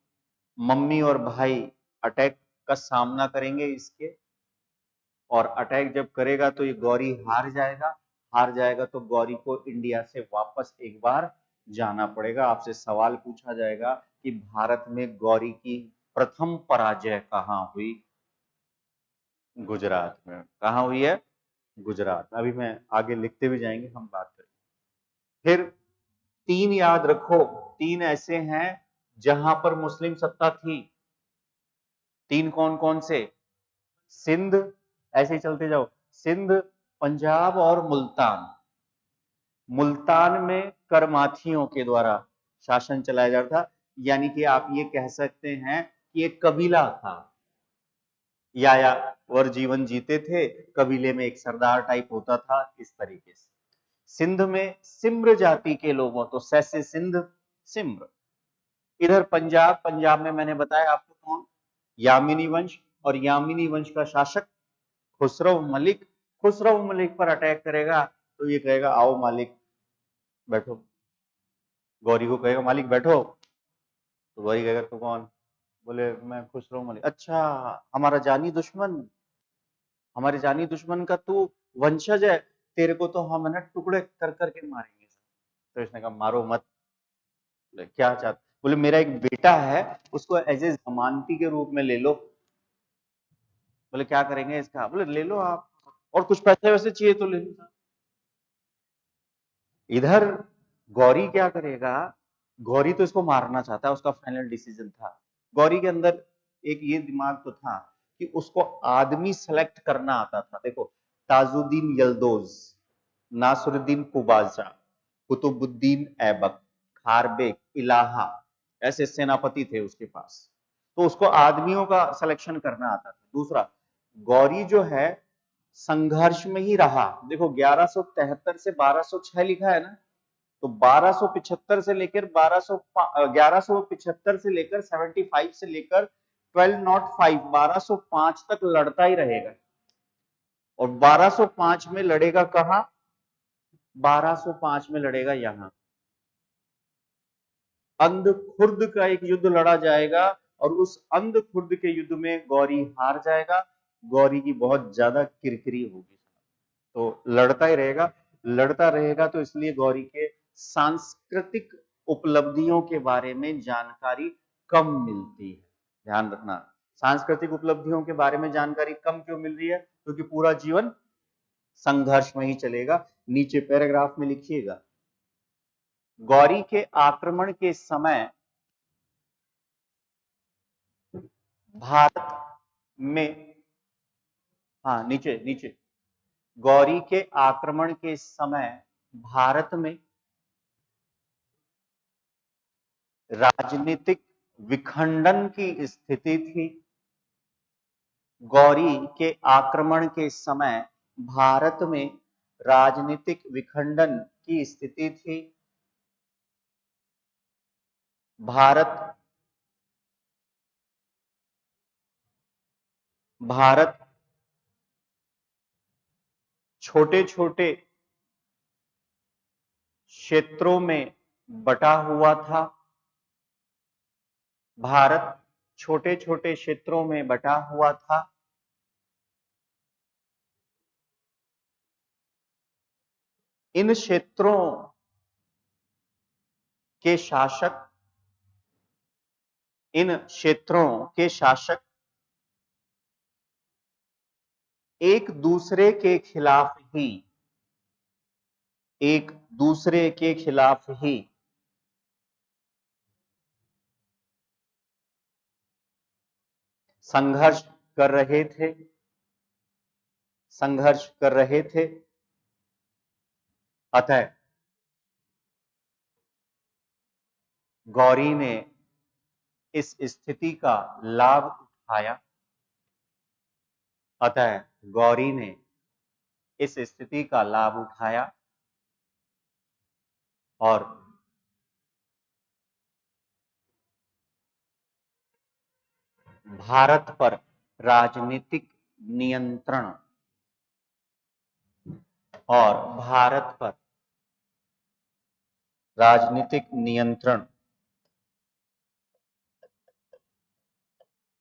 मम्मी और भाई अटैक का सामना करेंगे इसके, और अटैक जब करेगा तो ये गौरी हार जाएगा। हार जाएगा तो गौरी को इंडिया से वापस एक बार जाना पड़ेगा। आपसे सवाल पूछा जाएगा कि भारत में गौरी की प्रथम पराजय कहाँ हुई? गुजरात में। कहाँ हुई है? गुजरात। अभी मैं आगे लिखते भी जाएंगे, हम बात करेंगे। फिर 3 याद रखो, 3 ऐसे हैं जहां पर मुस्लिम सत्ता थी। 3 कौन कौन से? सिंध, ऐसे ही चलते जाओ, सिंध, पंजाब और मुल्तान। मुल्तान में करमाथियों के द्वारा शासन चलाया जाता था, यानी कि आप ये कह सकते हैं कि एक कबीला था, यायावर जीवन जीते थे, कबीले में एक सरदार टाइप होता था, इस तरीके से। सिंध में सिम्र जाति के लोगों, तो सैसे सिंध, सिम्र। इधर पंजाब, पंजाब में मैंने बताया आपको कौन? यामिनी वंश, और यामिनी वंश का शासक खुसरो मलिक। खुसरो मलिक पर अटैक करेगा तो ये कहेगा आओ मालिक बैठो, गौरी को कहेगा मालिक बैठो, तो गौरी कहेगा तो कौन? बोले मैं खुसरो मलिक। अच्छा, हमारा जानी दुश्मन, हमारे जानी दुश्मन का तू वंशज है, तेरे को तो हम है ना टुकड़े कर करके मारेंगे। तो इसने कहा मारो मत। बोले क्या चाहते? बोले मेरा एक बेटा है, उसको एज ए जमानती के रूप में ले लो। बोले क्या करेंगे इसका? बोले ले लो आप, और कुछ पैसे वैसे चाहिए तो ले लो। इधर गौरी क्या करेगा? गौरी तो इसको मारना चाहता है, उसका फाइनल डिसीजन था। गौरी के अंदर एक ये दिमाग तो था कि उसको आदमी सेलेक्ट करना आता था। देखो, ताजुद्दीन यल्दोज, नासरुद्दीन कुबाजा, कुतुबुद्दीन ऐबक, खारबेक, इलाहा, ऐसे सेनापति थे उसके पास, तो उसको आदमियों का सिलेक्शन करना आता था। दूसरा, गौरी जो है संघर्ष में ही रहा। देखो 1173 से 1206 लिखा है ना, तो 1275 से लेकर 1175 से लेकर 75 से लेकर 1205, 1205 तक लड़ता ही रहेगा। और 1205 में लड़ेगा कहां? 1205 में लड़ेगा यहां। अंधखुर्द का एक युद्ध लड़ा जाएगा और उस अंधखुर्द के युद्ध में गौरी हार जाएगा। गौरी की बहुत ज्यादा किरकिरी होगी, तो लड़ता रहेगा। तो इसलिए गौरी के सांस्कृतिक उपलब्धियों के बारे में जानकारी कम मिलती है। ध्यान रखना, सांस्कृतिक उपलब्धियों के बारे में जानकारी कम क्यों मिल रही है? क्योंकि पूरा जीवन संघर्ष में ही चलेगा। नीचे पैराग्राफ में लिखिएगा, गौरी के आक्रमण के समय भारत में, हाँ नीचे नीचे, गौरी के आक्रमण के समय भारत में राजनीतिक विखंडन की स्थिति थी। गौरी के आक्रमण के समय भारत में राजनीतिक विखंडन की स्थिति थी। भारत छोटे छोटे क्षेत्रों में बटा हुआ था। भारत छोटे छोटे क्षेत्रों में बटा हुआ था। इन क्षेत्रों के शासक एक दूसरे के खिलाफ ही संघर्ष कर रहे थे। अतः गौरी ने इस स्थिति का लाभ उठाया। और भारत पर राजनीतिक नियंत्रण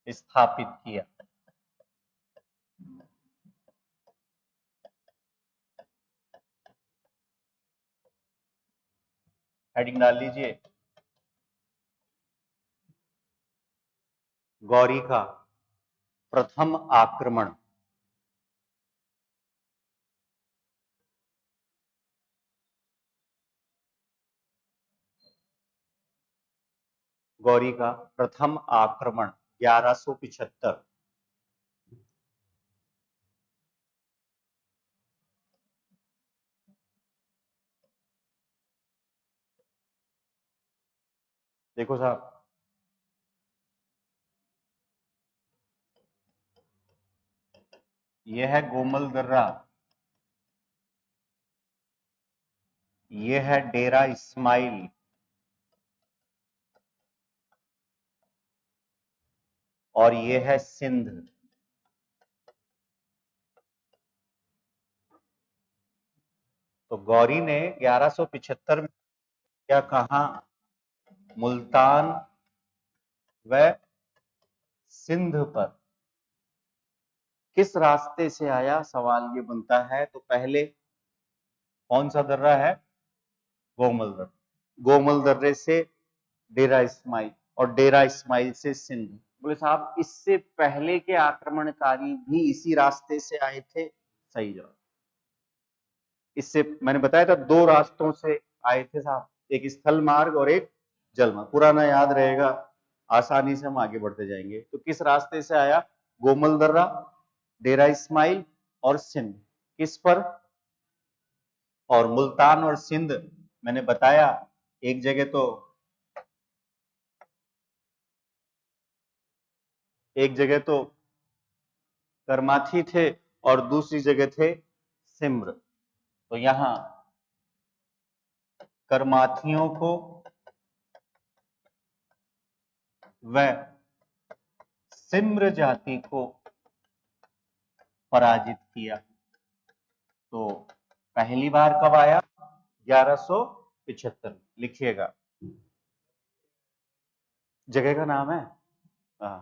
स्थापित किया। हेडिंग डाल लीजिए, गौरी का प्रथम आक्रमण। गौरी का प्रथम आक्रमण 1175। देखो साहब, यह है गोमल दर्रा, यह है डेरा इस्माइल, और यह है सिंध। तो गौरी ने 1175 में क्या कहा? मुल्तान व सिंध पर। किस रास्ते से आया? सवाल ये बनता है। तो पहले कौन सा दर्रा है? गोमल दर्रा। गोमल दर्रे से डेरा इस्माइल और डेरा इस्माइल से सिंध। बोले साहब, इससे पहले के आक्रमणकारी भी इसी रास्ते से आए थे? सही जवाब। इससे मैंने बताया था 2 रास्तों से आए थे साहब, एक स्थल मार्ग और एक जल मार्ग। पुराना याद रहेगा, आसानी से हम आगे बढ़ते जाएंगे। तो किस रास्ते से आया? गोमल दर्रा, डेरा इस्माइल और सिंध। किस पर? और मुल्तान और सिंध मैंने बताया, एक जगह तो करमाथी थे और दूसरी जगह थे सिम्र। तो यहां करमाथियों को व सिम्र जाति को पराजित किया। तो पहली बार कब आया? 1175 लिखिएगा, जगह का नाम है। हाँ,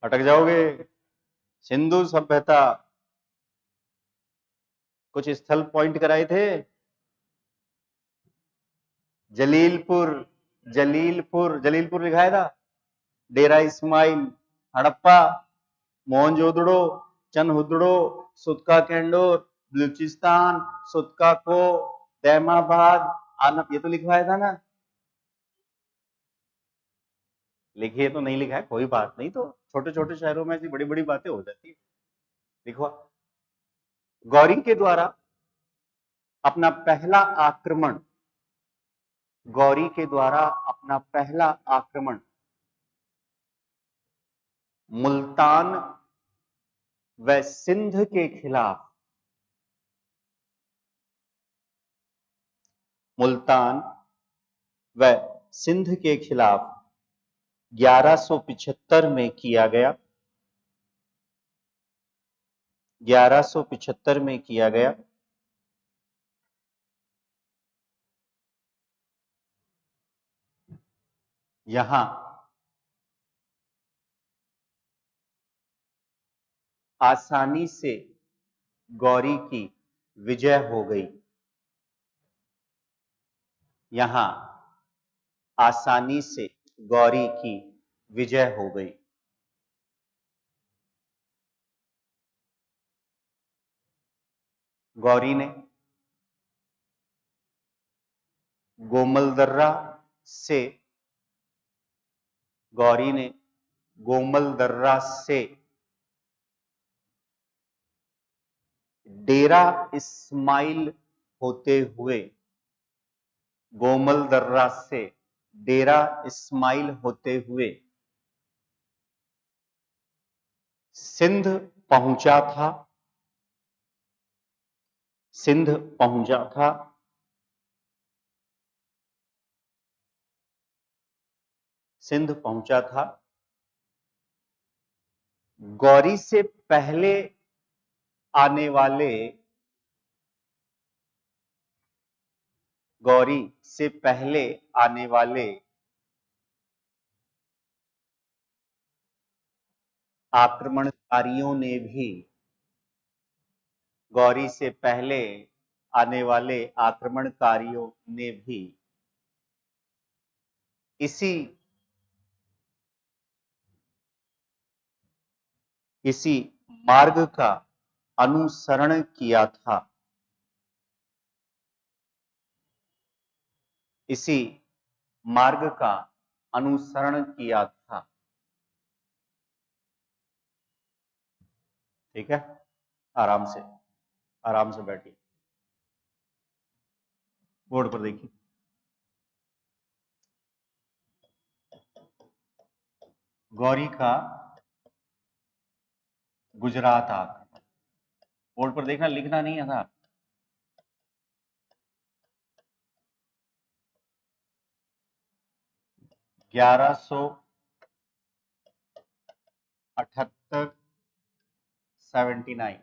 अटक जाओगे। सिंधु सभ्यता, कुछ स्थल पॉइंट कराए थे। जलीलपुर, जलीलपुर, जलीलपुर लिखाया था। डेरा इस्माइल, हड़प्पा, मोहनजोदड़ो, चनहुदड़ो, सुतका केंडोर, बलूचिस्तान, सुतका को, दैमाबाद, आनप, ये तो लिखवाया था ना। लिखिए तो नहीं लिखा है, कोई बात नहीं, तो छोटे छोटे शहरों में ऐसी बड़ी बड़ी बातें हो जाती है। लिखवा। गौरी के द्वारा अपना पहला आक्रमण, गौरी के द्वारा अपना पहला आक्रमण मुल्तान व सिंध के खिलाफ, मुल्तान व सिंध के खिलाफ 1175 में किया गया, 1175 में किया गया। यहां आसानी से गौरी की विजय हो गई, यहां आसानी से गौरी की विजय हो गई। गौरी ने गोमलदर्रा से, गौरी ने गोमलदर्रा से डेरा इस्माइल होते हुए, गोमलदर्रा से डेरा इस्माइल होते हुए सिंध पहुंचा था, सिंध पहुंचा था। सिंध पहुंचा था। गौरी से पहले आने वाले, गौरी से पहले आने वाले आक्रमणकारियों ने भी, गौरी से पहले आने वाले आक्रमणकारियों ने भी इसी मार्ग का अनुसरण किया था, इसी मार्ग का अनुसरण किया था। ठीक है, आराम से, आराम से बैठिए, बोर्ड पर देखिए। गौरी का गुजरात आक्रमण, बोर्ड पर देखना, लिखना नहीं है था। ग्यारह सौ 79,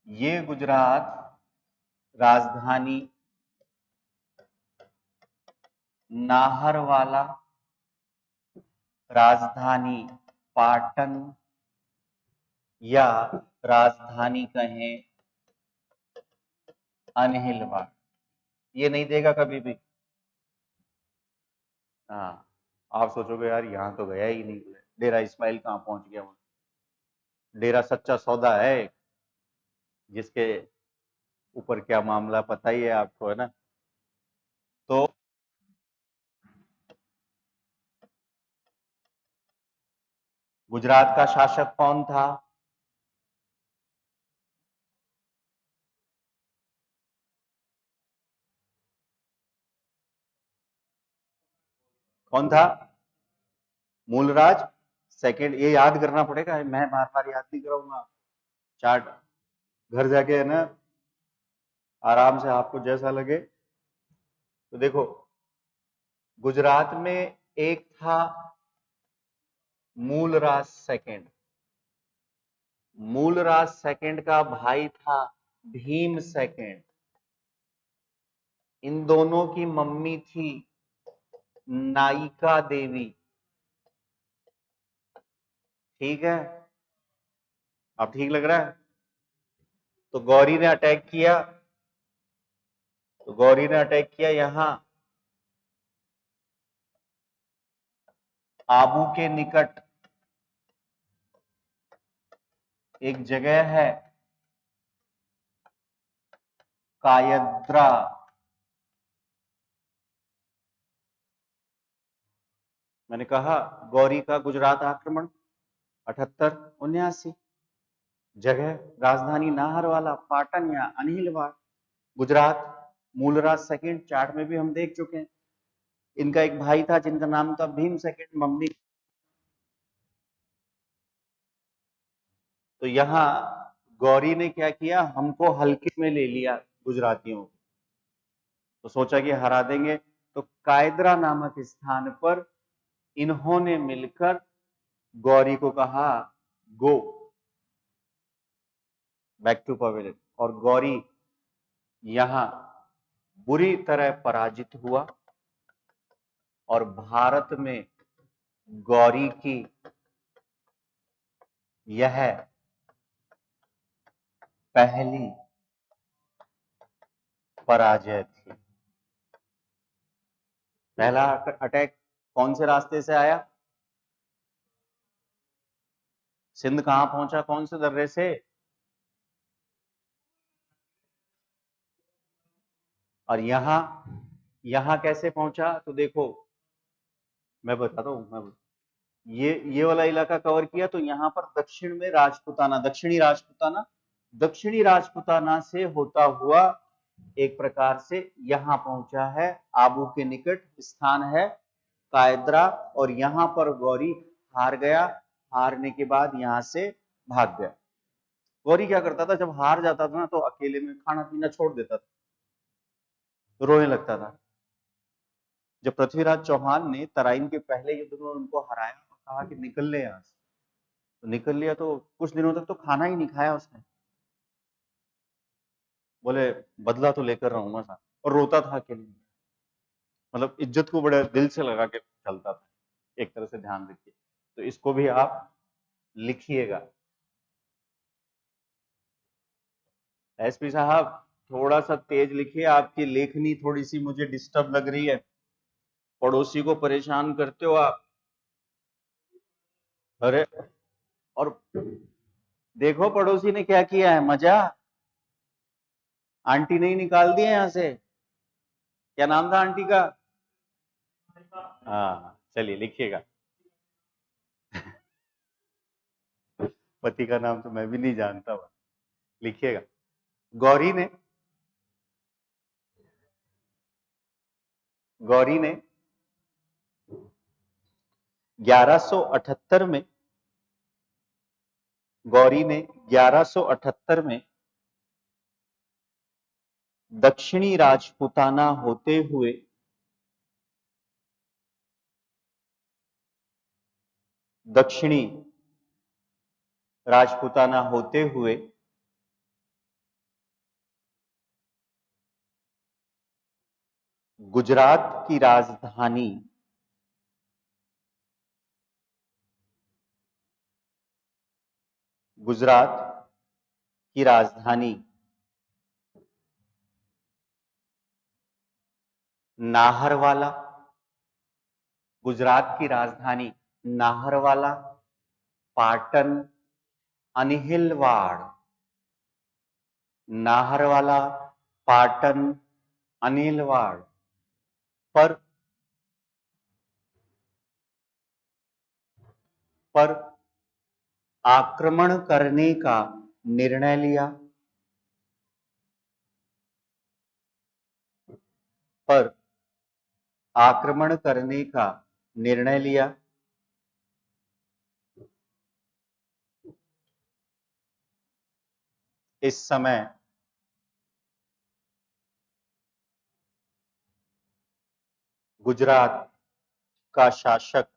ये गुजरात राजधानी नाहरवाला, राजधानी पाटन, या राजधानी कहें अनहिलवाड़, ये नहीं देगा कभी भी। हाँ, आप सोचोगे यार यहां तो गया ही नहीं, डेरा इस्माइल कहां पहुंच गया वहां। डेरा सच्चा सौदा है, जिसके ऊपर क्या मामला पता ही है आपको, है ना। तो गुजरात का शासक कौन था? कौन था? मूलराज सेकंड, ये याद करना पड़ेगा, मैं बार बार याद नहीं कराऊंगा। चार्ट घर जाके, है ना, आराम से आपको जैसा लगे। तो देखो, गुजरात में एक था मूलराज सेकंड, मूलराज सेकंड का भाई था भीम सेकंड। इन दोनों की मम्मी थी नायिका देवी। ठीक है, अब ठीक लग रहा है? तो गौरी ने अटैक किया, यहां आबू के निकट एक जगह है कायद्रा। मैंने कहा गौरी का गुजरात आक्रमण 78-79, जगह राजधानी नाहरवाला, पाटन या अनिलवाड़, गुजरात। मूलराज सेकंड चार्ट में भी हम देख चुके हैं। इनका एक भाई था जिनका नाम था भीम सेकंड, मम्मी। तो यहां गौरी ने क्या किया, हमको हल्के में ले लिया गुजरातियों को, तो सोचा कि हरा देंगे। तो कायद्रा नामक स्थान पर इन्होंने मिलकर गौरी को कहा गो बैक टू पवेलियन, और गौरी यहां बुरी तरह पराजित हुआ और भारत में गौरी की यह पहली पराजय थी। पहला अटैक कौन से रास्ते से आया? सिंध कहां पहुंचा, कौन से दर्रे से? और यहां कैसे पहुंचा? तो देखो मैं बताता हूं, ये वाला इलाका कवर किया, तो यहां पर दक्षिण में राजपुताना, दक्षिणी राजपुताना से होता हुआ एक प्रकार से यहां पहुंचा है। आबू के निकट स्थान है कायद्रा, और यहां पर गौरी हार गया। हारने के बाद यहां से भाग गया। गौरी क्या करता था, जब हार जाता था ना तो अकेले में खाना पीना छोड़ देता था, रोने लगता था। जब पृथ्वीराज चौहान ने तराइन के पहले युद्ध में उनको हराया और कहा कि निकल ले यहां से, तो निकल लिया, तो कुछ दिनों तक तो खाना ही नहीं खाया उसने। बोले बदला तो लेकर रहूंगा सा, और रोता था अकेले में। मतलब इज्जत को बड़े दिल से लगा के चलता था, एक तरह से ध्यान रखिए। तो इसको भी आप लिखिएगा। एसपी साहब थोड़ा सा तेज लिखिए, आपकी लेखनी थोड़ी सी मुझे डिस्टर्ब लग रही है, पड़ोसी को परेशान करते हो आप। अरे, और देखो पड़ोसी ने क्या किया है, मजा। आंटी ने ही निकाल दिया यहां से। क्या नाम था आंटी का? हाँ चलिए लिखिएगा। पति का नाम तो मैं भी नहीं जानता हुआ, लिखिएगा। गौरी ने गौरी ने 1178 में, गौरी ने 1178 में दक्षिणी राजपुताना होते हुए दक्षिणी राजपुताना होते हुए गुजरात की राजधानी गुजरात की राजधानी नाहरवाला, गुजरात की राजधानी नाहरवाला, पाटन, अनिहिलवाड़, नाहरवाला, पाटन, अनिहिलवाड़ पर पर आक्रमण करने का निर्णय लिया, पर आक्रमण करने का निर्णय लिया। इस समय गुजरात का शासक,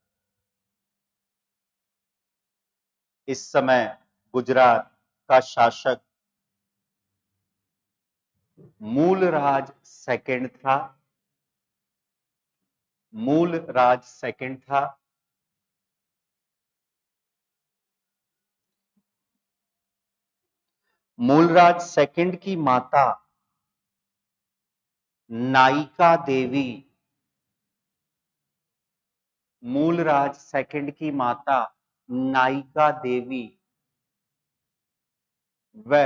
इस समय गुजरात का शासक मूलराज सेकंड था। मूलराज सेकंड था। मूलराज सेकंड की माता नायिका देवी, मूलराज सेकंड की माता नायिका देवी व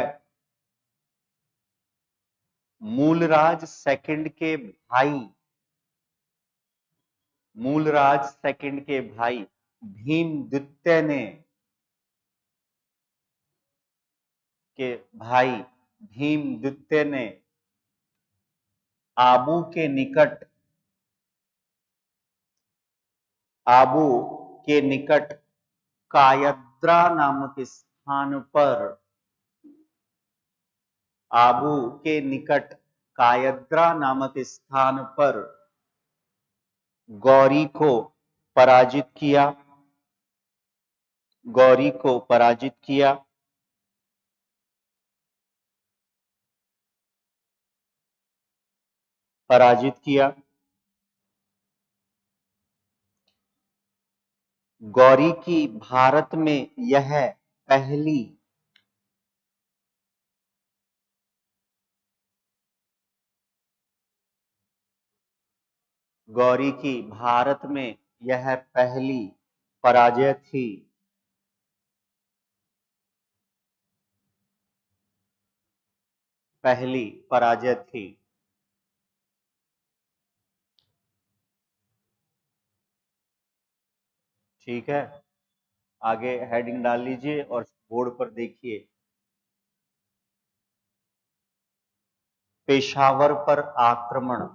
मूलराज सेकंड के भाई, मूलराज सेकंड के भाई भीमद्वितीय ने के भाई भीमद्वितीय ने आबू के निकट, आबू के निकट कायद्रा नामक स्थान पर, आबू के निकट कायद्रा नामक स्थान पर गौरी को पराजित किया, गौरी को पराजित किया। पराजित किया। गौरी की भारत में यह पहली गौरी की भारत में यह पहली पराजय थी। पहली पराजय थी। ठीक है, आगे हेडिंग डाल लीजिए और बोर्ड पर देखिए। पेशावर पर आक्रमण,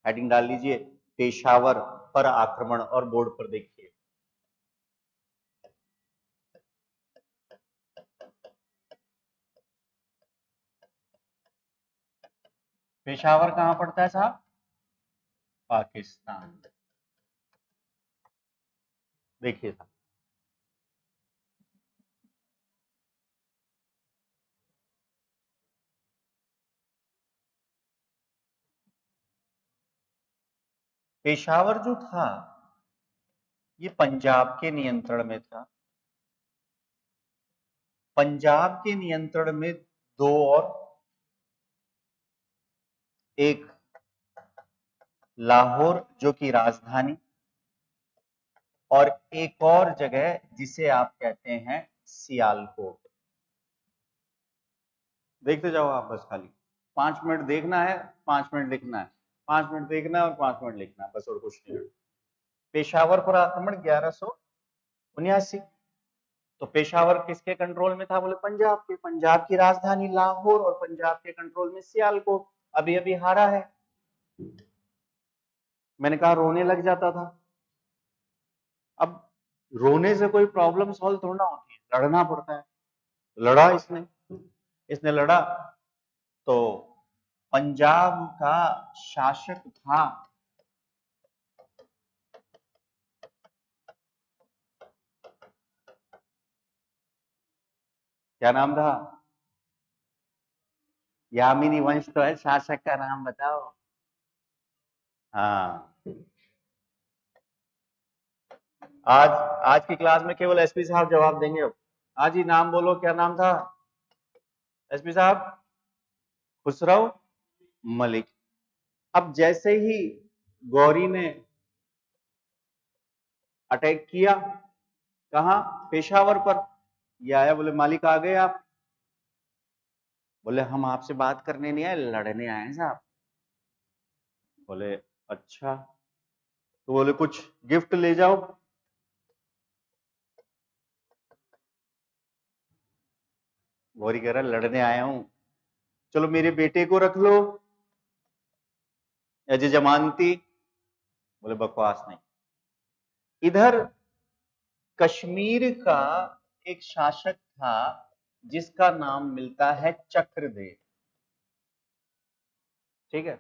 हेडिंग डाल लीजिए पेशावर पर आक्रमण और बोर्ड पर देखिए। पेशावर कहां पड़ता है साहब? पाकिस्तान। देखिए साहब, पेशावर जो था ये पंजाब के नियंत्रण में था। पंजाब के नियंत्रण में दो और, एक लाहौर जो कि राजधानी, और एक और जगह जिसे आप कहते हैं सियालकोट। देखते जाओ आप बस, खाली 5 मिनट देखना है, 5 मिनट लिखना है, 5 मिनट देखना है और 5 मिनट लिखना है, बस और कुछ नहीं। पेशावर पर आक्रमण 1179। तो पेशावर किसके कंट्रोल में था? बोले पंजाब के। पंजाब की राजधानी लाहौर और पंजाब के कंट्रोल में सियालकोट। अभी अभी हारा है। मैंने कहा रोने लग जाता था। अब रोने से कोई प्रॉब्लम सॉल्व थोड़ा ना होती है, लड़ना पड़ता है। लड़ा इसने, इसने लड़ा। तो पंजाब का शासक था क्या नाम था? यामिनी वंश तो है, शासक का नाम बताओ। हाँ, आज आज की क्लास में केवल एसपी साहब जवाब देंगे। अब आज ही नाम बोलो, क्या नाम था एसपी साहब? खुसरो मलिक। अब जैसे ही गौरी ने अटैक किया, कहा? पेशावर पर। ये आया, बोले मालिक आ गए आप? बोले हम आपसे बात करने नहीं आए, लड़ने आए हैं साहब। बोले अच्छा। तो बोले कुछ गिफ्ट ले जाओ। गौरी कह रहा लड़ने आया हूं, चलो मेरे बेटे को रख लो एज ए जमानती। बोले बकवास नहीं। इधर कश्मीर का एक शासक था जिसका नाम मिलता है चक्रदेव। ठीक है,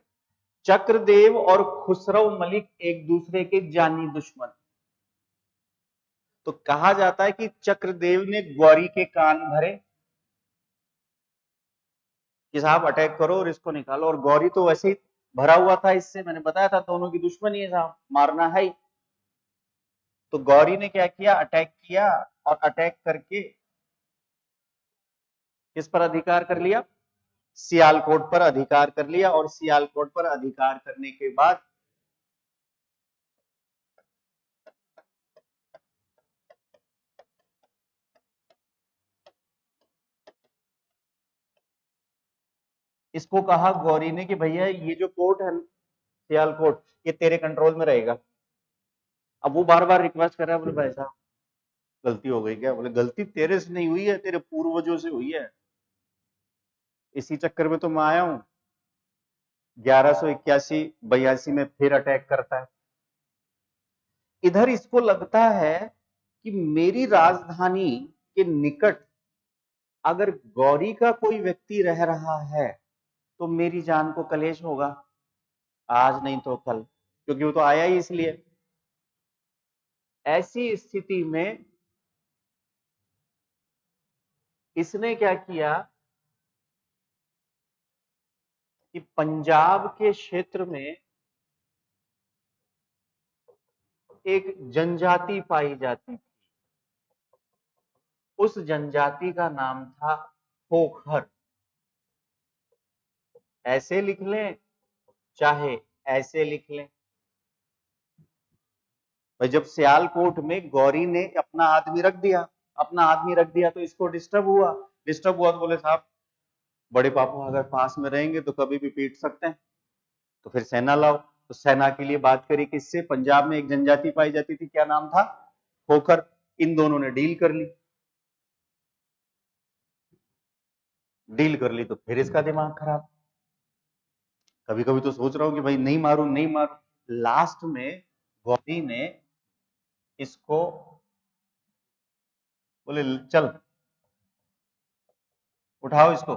चक्रदेव और खुसरो मलिक एक दूसरे के जानी दुश्मन। तो कहा जाता है कि चक्रदेव ने गौरी के कान भरे कि साहब अटैक करो और इसको निकालो, और गौरी तो वैसे ही भरा हुआ था इससे, मैंने बताया था दोनों की दुश्मनी है साहब, मारना है ही। तो गौरी ने क्या किया, अटैक किया, और अटैक करके किस पर अधिकार कर लिया, सियालकोट पर अधिकार कर लिया। और सियालकोट पर अधिकार करने के बाद इसको कहा गौरी ने कि भैया ये जो कोर्ट है सियालकोट, ये तेरे कंट्रोल में रहेगा। अब वो बार बार रिक्वेस्ट कर रहा है, बोले भाई साहब गलती हो गई क्या, बोले गलती तेरे से नहीं हुई है, तेरे पूर्वजों से हुई है, इसी चक्कर में तो मैं आया हूं। 1181-82 में फिर अटैक करता है। इधर इसको लगता है कि मेरी राजधानी के निकट अगर गौरी का कोई व्यक्ति रह रहा है तो मेरी जान को कलेश होगा, आज नहीं तो कल, क्योंकि वो तो आया ही इसलिए। ऐसी स्थिति में इसने क्या किया कि पंजाब के क्षेत्र में एक जनजाति पाई जाती थी, उस जनजाति का नाम था खोखर। ऐसे लिख लें चाहे ऐसे लिख लें। भाई जब सियालकोट में गौरी ने अपना आदमी रख दिया, तो इसको डिस्टर्ब हुआ तो बोले साहब बड़े पापा अगर पास में रहेंगे तो कभी भी पीट सकते हैं, तो फिर सेना लाओ। तो सेना के लिए बात करी किससे, पंजाब में एक जनजाति पाई जाती थी, क्या नाम था, खोखर। इन दोनों ने डील कर ली तो फिर इसका दिमाग खराब। कभी कभी तो सोच रहा हूं कि भाई नहीं मारू नहीं मारू। लास्ट में गौरी ने इसको बोले चल उठाओ इसको,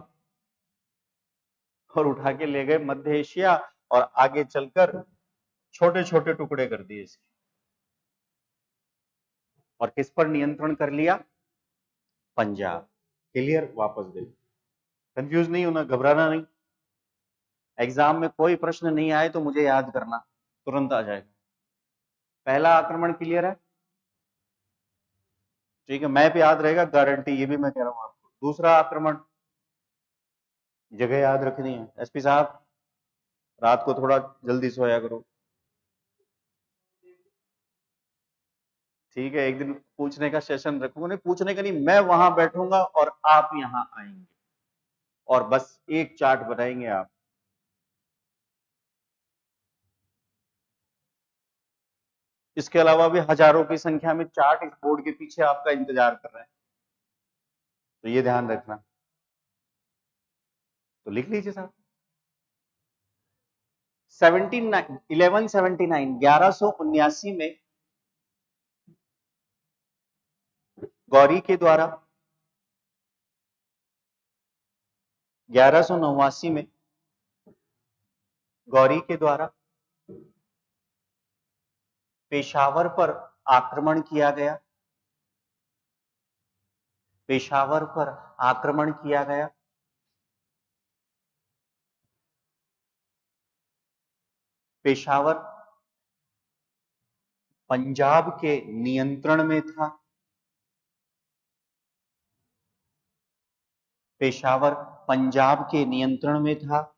और उठा के ले गए मध्य एशिया, और आगे चलकर छोटे छोटे टुकड़े कर दिए इसके, और किस पर नियंत्रण कर लिया, पंजाब। क्लियर, वापस दे, कंफ्यूज नहीं होना, घबराना नहीं। एग्जाम में कोई प्रश्न नहीं आए तो मुझे याद करना, तुरंत आ जाएगा। पहला आक्रमण क्लियर है, ठीक है, मैप याद रहेगा गारंटी, ये भी मैं कह रहा हूं आपको। दूसरा आक्रमण, जगह याद रखनी है। एसपी साहब रात को थोड़ा जल्दी सोया करो, ठीक है। एक दिन पूछने का सेशन रखूंगा, नहीं पूछने का नहीं, मैं वहां बैठूंगा और आप यहां आएंगे, और बस एक चार्ट बनाएंगे आप। इसके अलावा भी हजारों की संख्या में चार्ट इस बोर्ड के पीछे आपका इंतजार कर रहे हैं, तो ये ध्यान रखना। तो लिख लीजिए साहब, 1179 में गौरी के द्वारा, 1189 में गौरी के द्वारा पेशावर पर आक्रमण किया गया, पेशावर पर आक्रमण किया गया। पेशावर पंजाब के नियंत्रण में था, पेशावर पंजाब के नियंत्रण में था।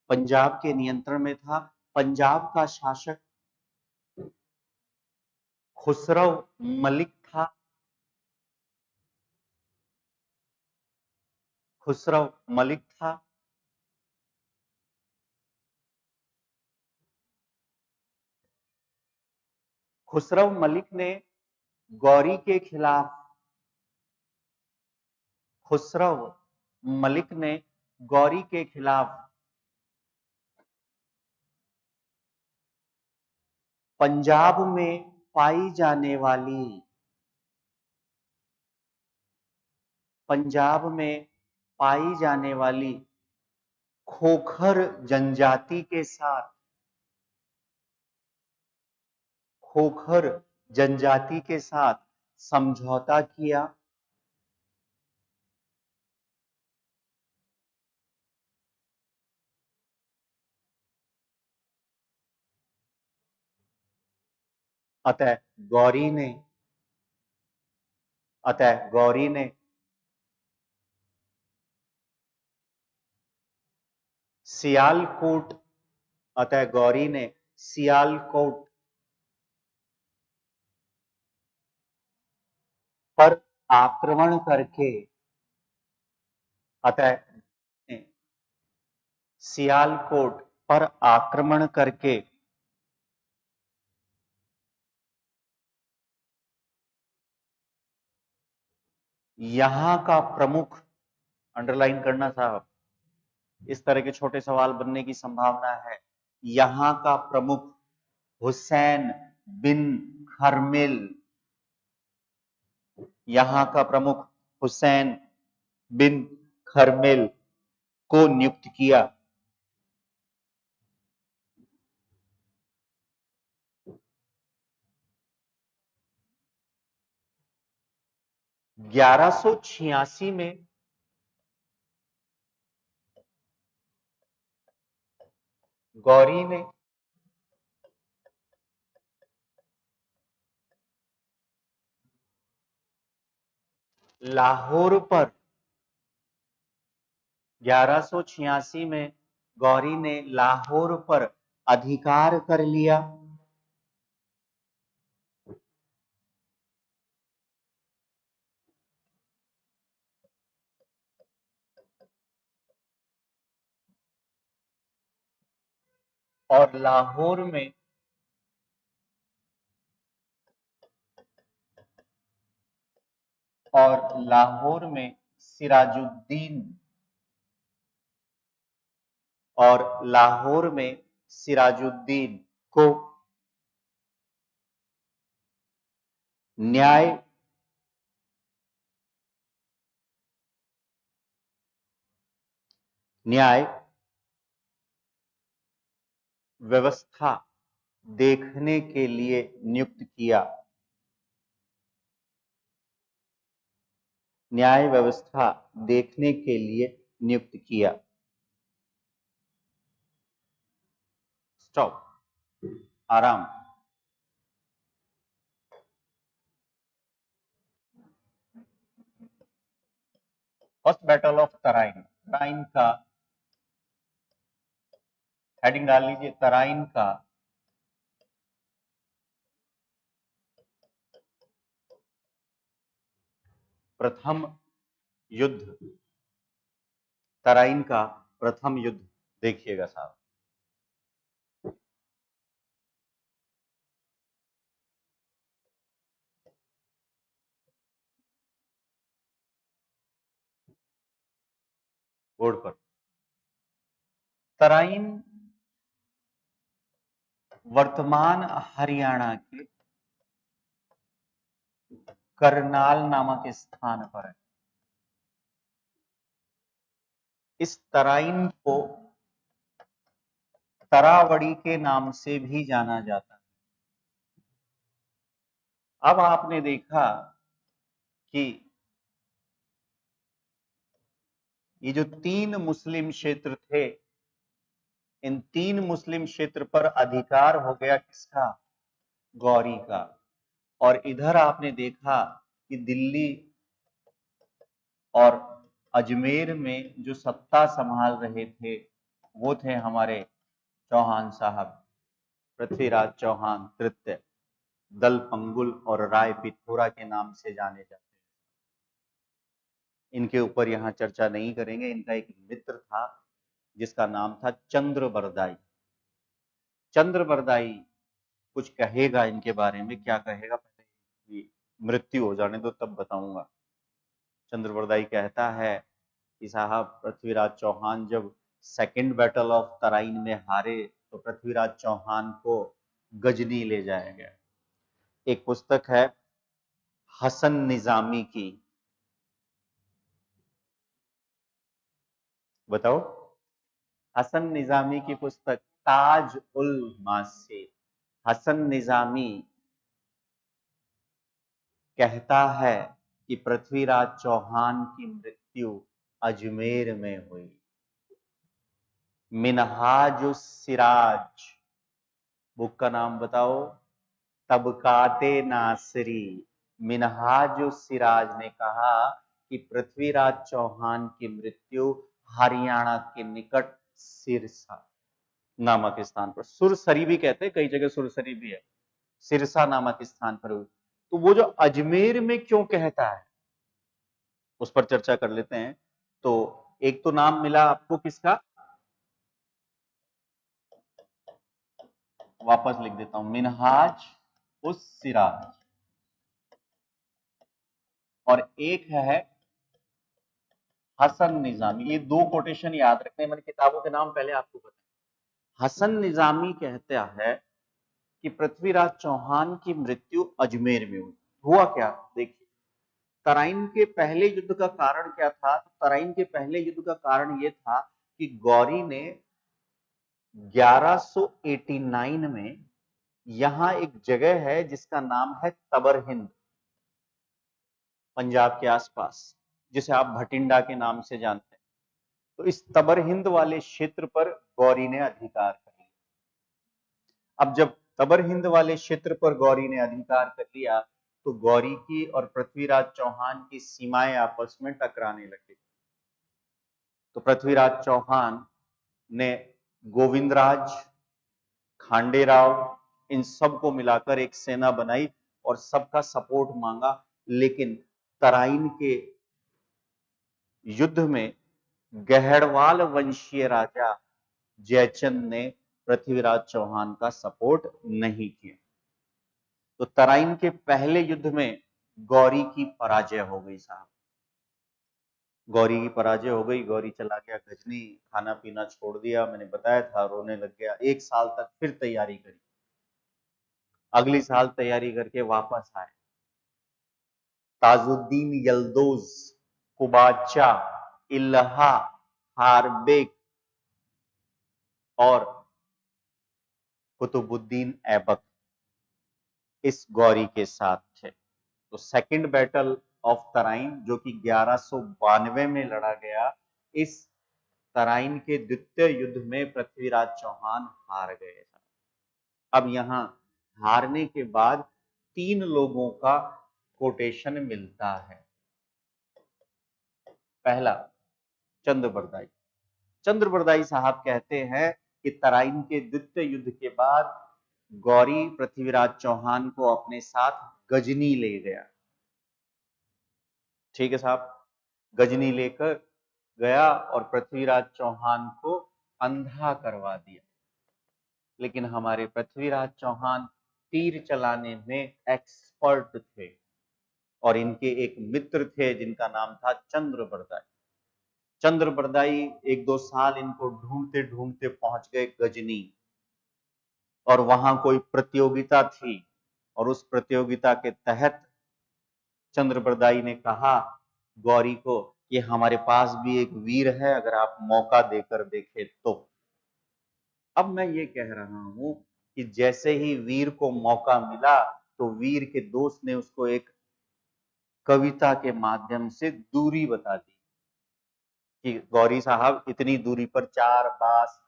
पंजाब के नियंत्रण में था। पंजाब का शासक खुसरौ मलिक था, खुसरौ मलिक था। खुसरौ मलिक ने गौरी के खिलाफ, खुसरौ मलिक ने गौरी के खिलाफ पंजाब में पाई जाने वाली, पंजाब में पाई जाने वाली खोखर जनजाति के साथ खोखर जनजाति के साथ समझौता किया। अतः गौरी ने सियालकोट अतः गौरी ने सियालकोट पर आक्रमण करके अतः सियालकोट पर आक्रमण करके यहां का प्रमुख, अंडरलाइन करना साहब, इस तरह के छोटे सवाल बनने की संभावना है। यहां का प्रमुख हुसैन बिन खरमिल, यहां का प्रमुख हुसैन बिन खरमिल को नियुक्त किया। ग्यारह सौ छियासी में गौरी ने लाहौर पर 1186 में गौरी ने लाहौर पर अधिकार कर लिया। और लाहौर में सिराजुद्दीन को न्याय व्यवस्था देखने के लिए नियुक्त किया। न्याय व्यवस्था देखने के लिए नियुक्त किया। स्टॉप, आराम। First battle of Tarain, Tarain का हेडिंग डाल लीजिए, तराइन का प्रथम युद्ध, तराइन का प्रथम युद्ध देखिएगा साहब। बोर्ड पर तराइन वर्तमान हरियाणा के करनाल नामक स्थान पर है। इस तराइन को तरावड़ी के नाम से भी जाना जाता है। अब आपने देखा कि ये जो 3 मुस्लिम क्षेत्र थे, इन 3 मुस्लिम क्षेत्र पर अधिकार हो गया किसका? गौरी का। और इधर आपने देखा कि दिल्ली और अजमेर में जो सत्ता संभाल रहे थे वो थे हमारे चौहान साहब, पृथ्वीराज चौहान तृतीय, दल पंगुल और राय पिथौरा के नाम से जाने जाते हैं। इनके ऊपर यहाँ चर्चा नहीं करेंगे। इनका एक मित्र था जिसका नाम था चंद्रबरदाई। चंद्रबरदाई कुछ कहेगा इनके बारे में, क्या कहेगा पहले मृत्यु हो जाने दो तब बताऊंगा। चंद्रबरदाई कहता है कि साहब पृथ्वीराज चौहान जब सेकंड बैटल ऑफ तराइन में हारे तो पृथ्वीराज चौहान को गजनी ले जाया गया। एक पुस्तक है हसन निजामी की, बताओ, हसन निजामी की पुस्तक ताज उल मासीर। हसन निजामी कहता है कि पृथ्वीराज चौहान की मृत्यु अजमेर में हुई। मिनहाजुस सिराज बुक का नाम बताओ। तबकाते नासरी। मिनहाजुस सिराज ने कहा कि पृथ्वीराज चौहान की मृत्यु हरियाणा के निकट सिरसा नामक स्थान पर, सुरसरी भी कहते हैं, कई जगह सुरसरी भी है, सिरसा नामक स्थान पर हुई। तो वो जो अजमेर में क्यों कहता है उस पर चर्चा कर लेते हैं। तो एक तो नाम मिला आपको किसका, वापस लिख देता हूं, मिनहाज उस सिराज, और एक है हसन निजामी। ये दो कोटेशन याद रखने, मैंने किताबों के नाम पहले आपको बताया। हसन निजामी कहता है कि पृथ्वीराज चौहान की मृत्यु अजमेर में हुई। हुआ क्या, देखिए, तराइन के पहले युद्ध का कारण क्या था। तो तराइन के पहले युद्ध का कारण यह था कि गौरी ने 1189 में, यहां एक जगह है जिसका नाम है तबर हिंद, पंजाब के आसपास, जिसे आप भटिंडा के नाम से जानते हैं। तो इस तबर हिंद वाले क्षेत्र पर गौरी ने अधिकार कर लिया। अब जब तबर हिंद वाले क्षेत्र पर गौरी ने अधिकार कर लिया तो गौरी की और पृथ्वीराज चौहान की सीमाएं आपस में टकराने लगी। तो पृथ्वीराज चौहान ने गोविंदराज, खांडेराव, इन सबको मिलाकर एक सेना बनाई और सबका सपोर्ट मांगा। लेकिन तराइन के युद्ध में गहड़वाल वंशीय राजा जयचंद ने पृथ्वीराज चौहान का सपोर्ट नहीं किया। तो तराइन के पहले युद्ध में गौरी की पराजय हो गई साहब, गौरी की पराजय हो गई। गौरी चला गया गजनी, खाना पीना छोड़ दिया, मैंने बताया था, रोने लग गया। एक साल तक फिर तैयारी करी, अगली साल तैयारी करके वापस आए। ताजुद्दीन यल्दोज, कुबाचा, इल्हा, हारबेक और कुतुबुद्दीन ऐबक इस गौरी के साथ थे। तो सेकंड बैटल ऑफ तराइन जो कि 1192 में लड़ा गया, इस तराइन के द्वितीय युद्ध में पृथ्वीराज चौहान हार गए। अब यहां हारने के बाद 3 लोगों का कोटेशन मिलता है। पहला, चंद्रबरदाई। चंद्रबरदाई साहब कहते हैं कि तराइन के द्वितीय युद्ध के बाद गौरी पृथ्वीराज चौहान को अपने साथ गजनी ले गया। ठीक है साहब, गजनी लेकर गया और पृथ्वीराज चौहान को अंधा करवा दिया। लेकिन हमारे पृथ्वीराज चौहान तीर चलाने में एक्सपर्ट थे और इनके एक मित्र थे जिनका नाम था चंद्रबरदाई। चंद्रबरदाई 1-2 साल इनको ढूंढते ढूंढते पहुंच गए गजनी, और वहां कोई प्रतियोगिता थी और उस प्रतियोगिता के तहत चंद्रबरदाई ने कहा गौरी को कि हमारे पास भी एक वीर है, अगर आप मौका देकर देखें तो। अब मैं ये कह रहा हूं कि जैसे ही वीर को मौका मिला तो वीर के दोस्त ने उसको एक कविता के माध्यम से दूरी बता दी कि गौरी साहब इतनी दूरी पर 4 बास,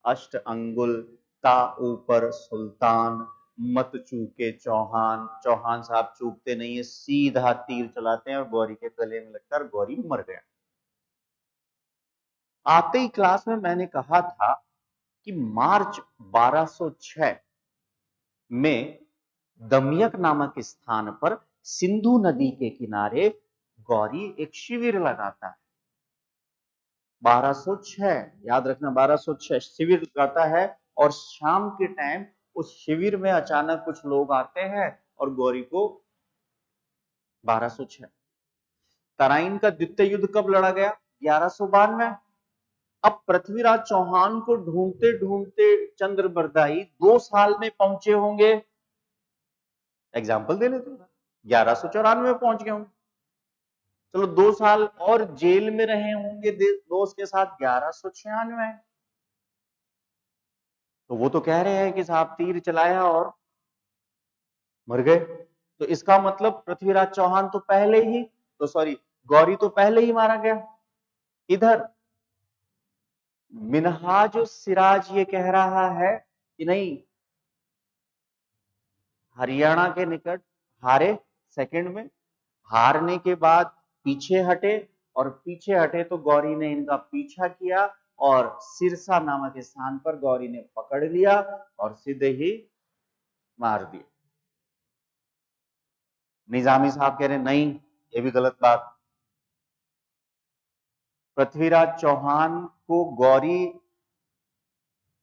अष्ट अंगुल, ता ऊपर सुल्तान, मत चूके चौहान। चौहान साहब चूकते नहीं है, सीधा तीर चलाते हैं और गौरी के गले में लगता है और गौरी मर गया। आते ही क्लास में मैंने कहा था कि मार्च 1206 में दमियक नामक स्थान पर सिंधु नदी के किनारे गौरी एक शिविर लगाता है। 1206 याद रखना, 1206 शिविर लगाता है और शाम के टाइम उस शिविर में अचानक कुछ लोग आते हैं और गौरी को 1206। तराइन का द्वितीय युद्ध कब लड़ा गया, 1192। अब पृथ्वीराज चौहान को ढूंढते ढूंढते चंद्रबरदाई 2 साल में पहुंचे होंगे, एग्जाम्पल दे लेते हैं, 1194 में पहुंच गए होंगे। चलो 2 साल और जेल में रहे होंगे दोस्त के साथ, 1196। तो वो तो कह रहे हैं कि साहब तीर चलाया और मर गए। तो इसका मतलब पृथ्वीराज चौहान तो पहले ही, तो सॉरी, गौरी तो पहले ही मारा गया। इधर मिनहाज सिराज ये कह रहा है कि नहीं, हरियाणा के निकट हारे सेकंड में, हारने के बाद पीछे हटे, और पीछे हटे तो गौरी ने इनका पीछा किया और सिरसा नामक स्थान पर गौरी ने पकड़ लिया और सीधे ही मार दिया। निजामी साहब कह रहे नहीं, ये भी गलत बात। पृथ्वीराज चौहान को गौरी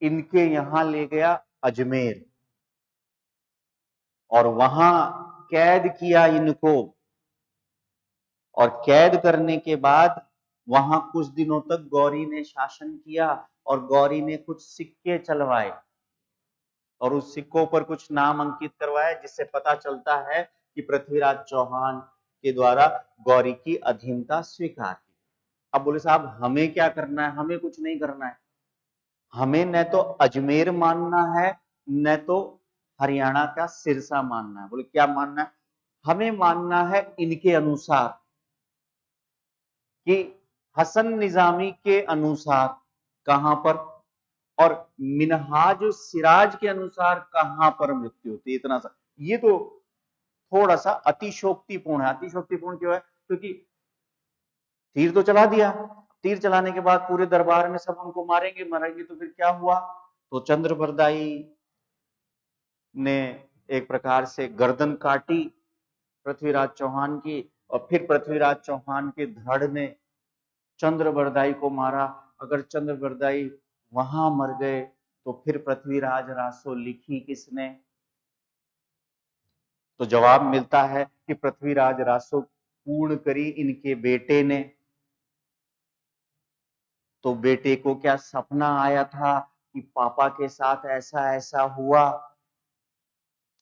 इनके यहां ले गया अजमेर, और वहां कैद किया इनको, और कैद करने के बाद वहां कुछ दिनों तक गौरी ने शासन किया, और गौरी ने कुछ सिक्के चलवाए और उस सिक्कों पर कुछ नाम अंकित करवाए, जिससे पता चलता है कि पृथ्वीराज चौहान के द्वारा गौरी की अधीनता स्वीकार की। अब बोले साहब हमें क्या करना है? हमें कुछ नहीं करना है, हमें न तो अजमेर मानना है न तो हरियाणा का सिरसा मानना है। बोले क्या मानना है? हमें मानना है इनके अनुसार, कि हसन निजामी के अनुसार कहां पर, और मिनहाज सिराज के अनुसार कहां पर मृत्यु होती है। इतना सा, ये तो थोड़ा सा अतिशोक्तिपूर्ण है। अतिशोक्तिपूर्ण क्यों है? क्योंकि तीर तो चला दिया, तीर चलाने के बाद पूरे दरबार में सब हमको मारेंगे मारेंगे, तो फिर क्या हुआ? तो चंद्रबरदाई ने एक प्रकार से गर्दन काटी पृथ्वीराज चौहान की, और फिर पृथ्वीराज चौहान के धड़ ने चंद्रबरदाई को मारा। अगर चंद्रबरदाई वहां मर गए तो फिर पृथ्वीराज रासो लिखी किसने? तो जवाब मिलता है कि पृथ्वीराज रासो पूर्ण करी इनके बेटे ने। तो बेटे को क्या सपना आया था कि पापा के साथ ऐसा ऐसा हुआ?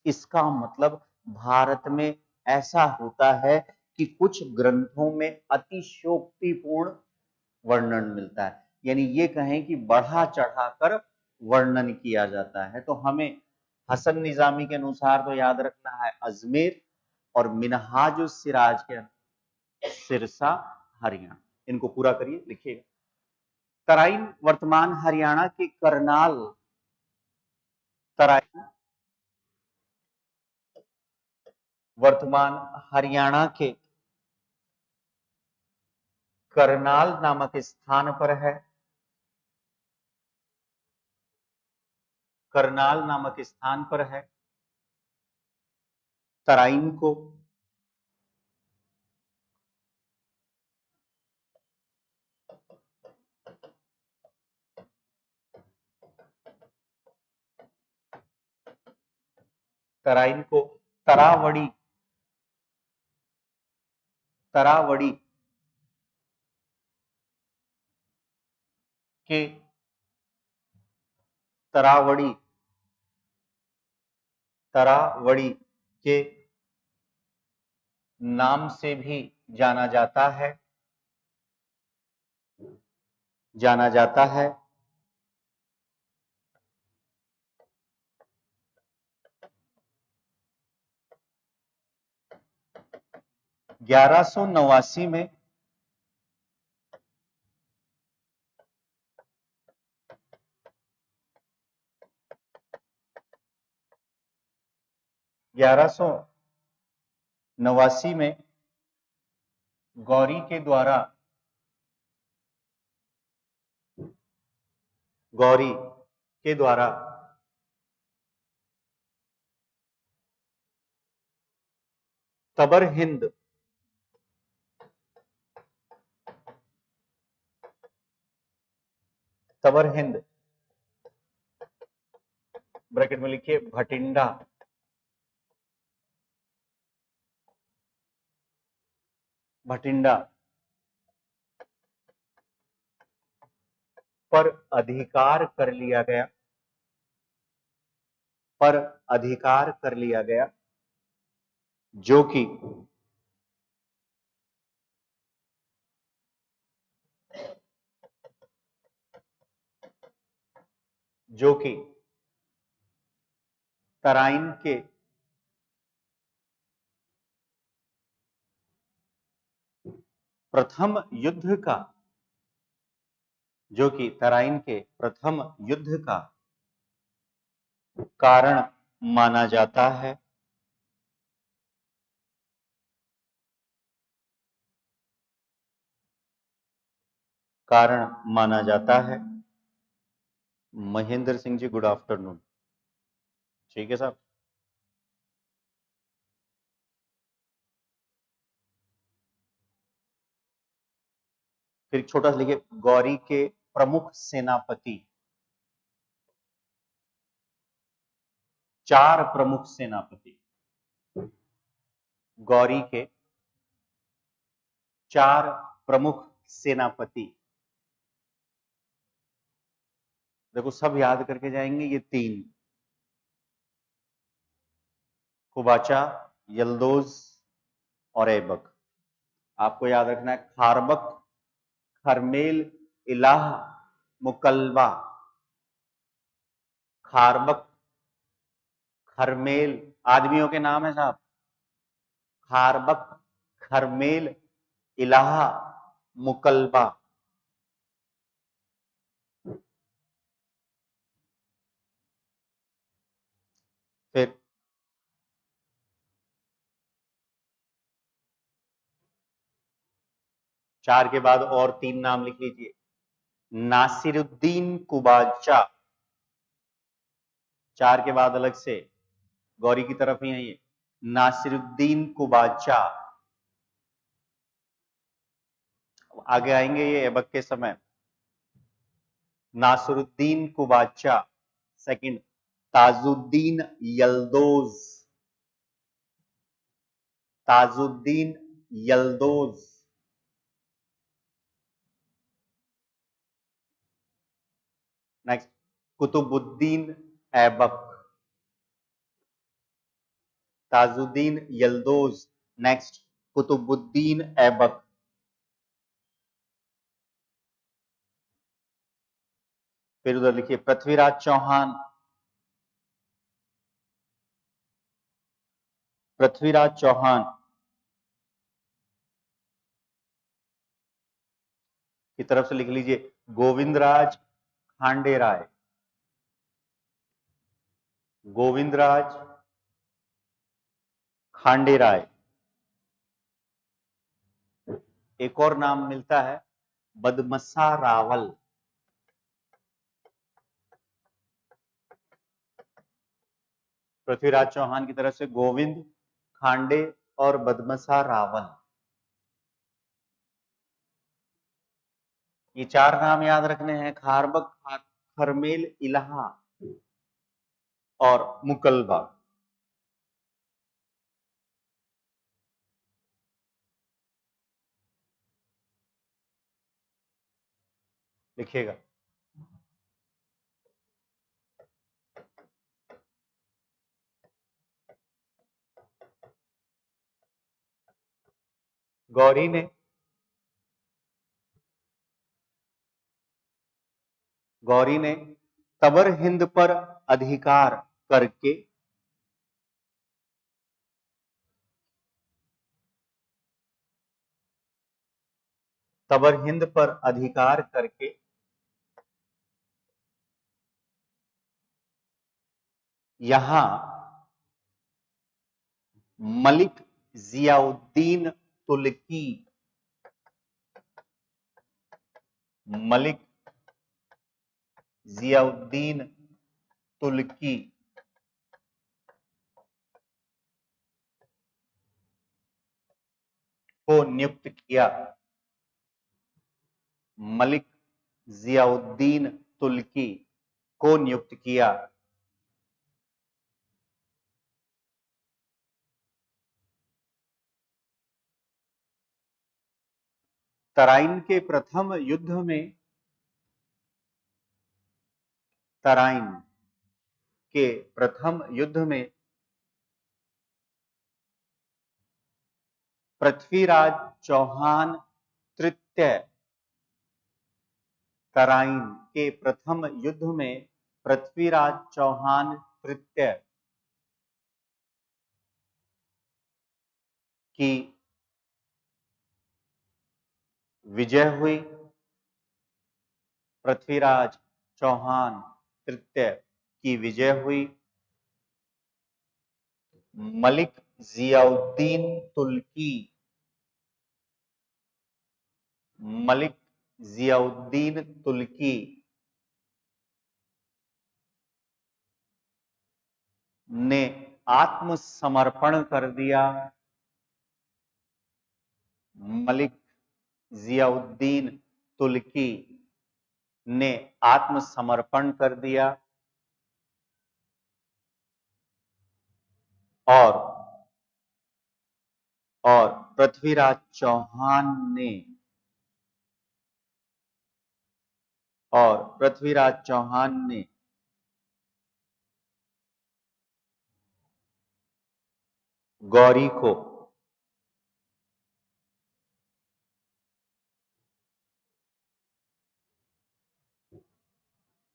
इसका मतलब भारत में ऐसा होता है कि कुछ ग्रंथों में अतिशयोक्तिपूर्ण वर्णन मिलता है, यानी ये कहें कि बढ़ा चढ़ाकर वर्णन किया जाता है। तो हमें हसन निजामी के अनुसार तो याद रखना है अजमेर, और मिनहाज सिराज के सिरसा हरियाणा। इनको पूरा करिए, लिखिएगा। तराइन वर्तमान हरियाणा के करनाल, तराइन वर्तमान हरियाणा के करनाल नामक स्थान पर है। करनाल नामक स्थान पर है। तराइन को तराइन को तरावड़ी, तरावड़ी के तरावड़ी तरावड़ी के नाम से भी जाना जाता है, जाना जाता है। ग्यारह सौ नवासी में 1189 में गौरी के द्वारा, गौरी के द्वारा तबर हिंद, तबर हिंद ब्रैकेट में लिखिए भटिंडा, भटिंडा पर अधिकार कर लिया गया, पर अधिकार कर लिया गया, जो कि जो कि तराइन के प्रथम युद्ध का, जो कि तराइन के प्रथम युद्ध का कारण माना जाता है। कारण माना जाता है। Mahendra Singh ji, good afternoon. ठीक है साहब। फिर छोटा सा लिखिए, गौरी के प्रमुख सेनापति, 4 प्रमुख सेनापति, गौरी के 4 प्रमुख सेनापति। देखो सब याद करके जाएंगे, ये 3, कुबाचा, यल्दोज और ऐबक। आपको याद रखना है, खारबक, खरमेल, इलाह, मुकल्बा। खारबक, खरमेल आदमियों के नाम है साहब। खारबक, खरमेल, इलाहा, मुकल्बा। फिर 4 के बाद और 3 नाम लिख लीजिए। नासिरुद्दीन कुबाचा, 4 के बाद अलग से गौरी की तरफ ही है ये, नासिरुद्दीन कुबाचा। आगे आएंगे ये ऐबक के समय। Nasiruddin Qubacha. Second, Tajuddin Yaldoz, Tajuddin Yaldoz. Next, Qutubuddin Aibak, Tajuddin Yaldoz. Next, Qutubuddin Aibak. फिर उधर लिखिए, पृथ्वीराज चौहान, पृथ्वीराज चौहान की तरफ से लिख लीजिए, गोविंदराज खांडेराय, गोविंदराज खांडेराय। एक और नाम मिलता है, बदमसा रावल। पृथ्वीराज चौहान की तरफ से गोविंद, खांडे और बदमसा रावल। ये 4 नाम याद रखने हैं, खारबक, खरमेल, इलाहा और मुकल्बा। लिखिएगा। गौरी ने तबर हिंद पर अधिकार करके तबर हिंद पर अधिकार करके यहां मलिक जियाउद्दीन तुर्की, मलिक जियाउद्दीन तुर्की को नियुक्त किया, मलिक जियाउद्दीन तुर्की को नियुक्त किया। तराइन के प्रथम युद्ध में, तराइन के प्रथम युद्ध में पृथ्वीराज चौहान तृतीय, तराइन के प्रथम युद्ध में पृथ्वीराज चौहान तृतीय की विजय हुई। पृथ्वीराज चौहान तृतीय की विजय हुई। मलिक जियाउद्दीन तुर्की, मलिक जियाउद्दीन तुर्की ने आत्मसमर्पण कर दिया। मलिक जियाउद्दीन तुर्की ने आत्मसमर्पण कर दिया और पृथ्वीराज चौहान ने गौरी को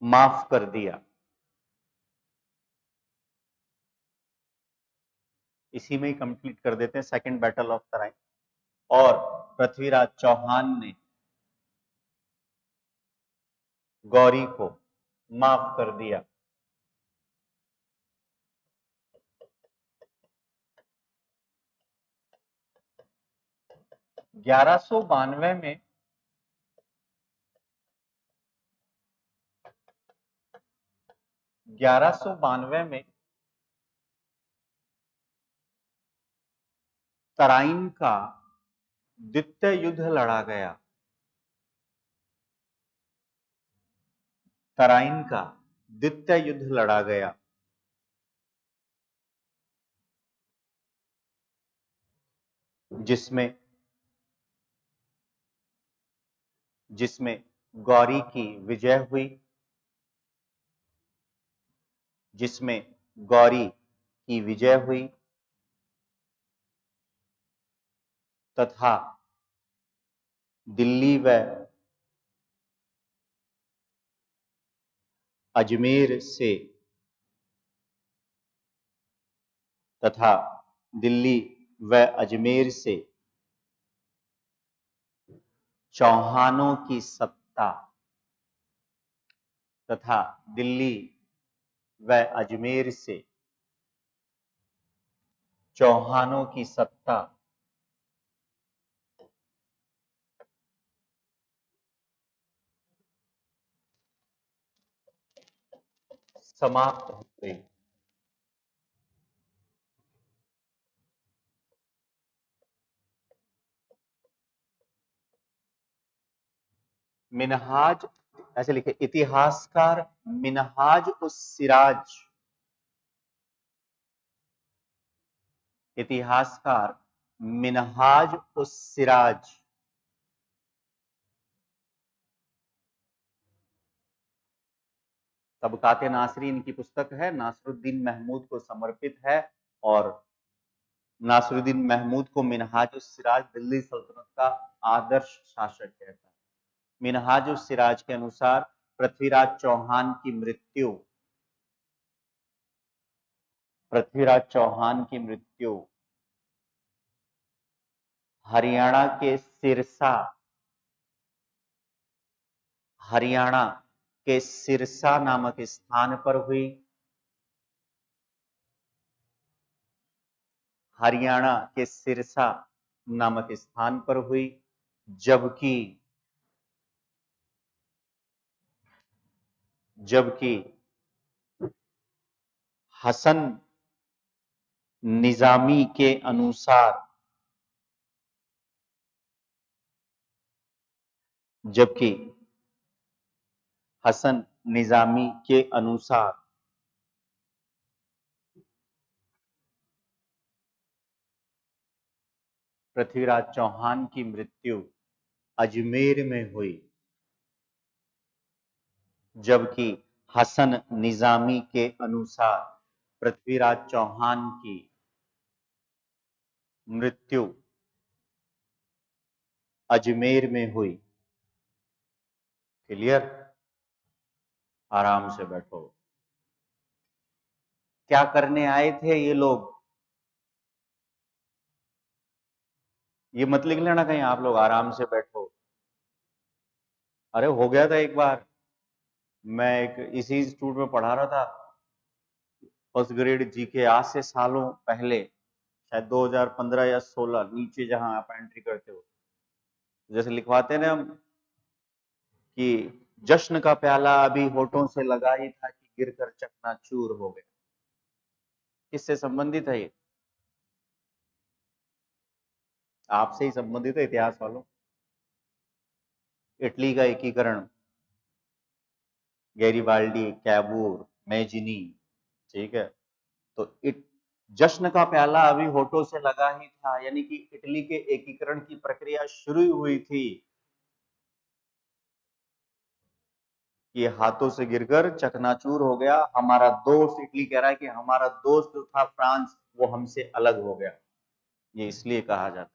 माफ कर दिया। इसी में ही कंप्लीट कर देते हैं सेकंड बैटल ऑफ तराइन। और पृथ्वीराज चौहान ने गौरी को माफ कर दिया। ग्यारह सौ बानवे में तराइन का द्वितीय युद्ध लड़ा गया। तराइन का द्वितीय युद्ध लड़ा गया, जिसमें गौरी की विजय हुई। जिसमें गौरी की विजय हुई तथा दिल्ली व अजमेर से चौहानों की सत्ता तथा दिल्ली व अजमेर से चौहानों की सत्ता समाप्त हो गई। मिनहाज, ऐसे लिखे, इतिहासकार मिनहाज उस सिराज, इतिहासकार मिनहाज उस सिराज तबकाते नासरी इनकी पुस्तक है, नासरुद्दीन महमूद को समर्पित है। और नासरुद्दीन महमूद को मिनहाज उस सिराज दिल्ली सल्तनत का आदर्श शासक कहता है। मिनहाज उस सिराज के अनुसार पृथ्वीराज चौहान की मृत्यु हरियाणा के सिरसा नामक स्थान पर हुई। हरियाणा के सिरसा नामक स्थान पर हुई, जबकि हसन निजामी के अनुसार पृथ्वीराज चौहान की मृत्यु अजमेर में हुई, जबकि हसन निजामी के अनुसार पृथ्वीराज चौहान की मृत्यु अजमेर में हुई। क्लियर? आराम से बैठो। क्या करने आए थे ये लोग? ये मत लिख लेना कहीं आप लोग, आराम से बैठो। अरे हो गया था एक बार। मैं एक इसी इंस्टीट्यूट में पढ़ा रहा था, फर्स्ट ग्रेड जीके, आज से सालों पहले, शायद 2015 या 16, नीचे जहां आप एंट्री करते हो, जैसे लिखवाते हैं ना हम कि जश्न का प्याला अभी होठों से लगा ही था कि गिरकर चकनाचूर हो गया। किससे संबंधित है ये? आपसे ही संबंधित है, इतिहास वालों। इटली का एकीकरण, गैरिबाल्डी, कैबूर, मैजिनी, ठीक है। तो जश्न का प्याला अभी होठों से लगा ही था, यानी कि इटली के एकीकरण की प्रक्रिया शुरू हुई थी कि हाथों से गिरकर चकनाचूर हो गया। हमारा दोस्त, इटली कह रहा है कि हमारा दोस्त जो था फ्रांस, वो हमसे अलग हो गया। ये इसलिए कहा जाता है।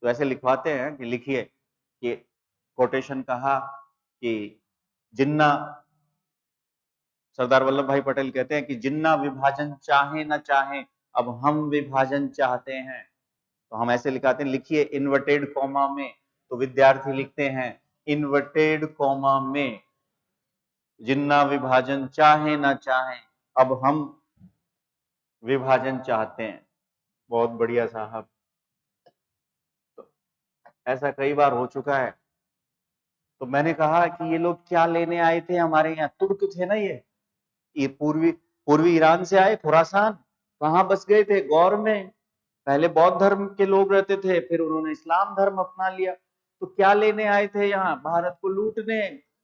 तो ऐसे लिखवाते हैं कि लिखिए कि कोटेशन कहा कि जिन्ना, सरदार वल्लभ भाई पटेल कहते हैं कि जिन्ना विभाजन चाहे ना चाहे, अब हम विभाजन चाहते हैं। तो हम ऐसे लिखाते हैं, लिखिए इन्वर्टेड कॉमा में। तो विद्यार्थी लिखते हैं इन्वर्टेड कॉमा में, जिन्ना विभाजन चाहे ना चाहे, अब हम विभाजन चाहते हैं। बहुत बढ़िया साहब। तो ऐसा कई बार हो चुका है। तो मैंने कहा कि ये लोग क्या लेने आए थे हमारे यहाँ? तुर्क थे ना ये पूर्वी पूर्वी ईरान से आए, खुरासान। कहाँ बस गए थे? गौर में। पहले बौद्ध धर्म के लोग रहते थे, फिर उन्होंने इस्लाम धर्म अपना लिया। तो क्या लेने आए थे यहाँ? भारत को लूटने।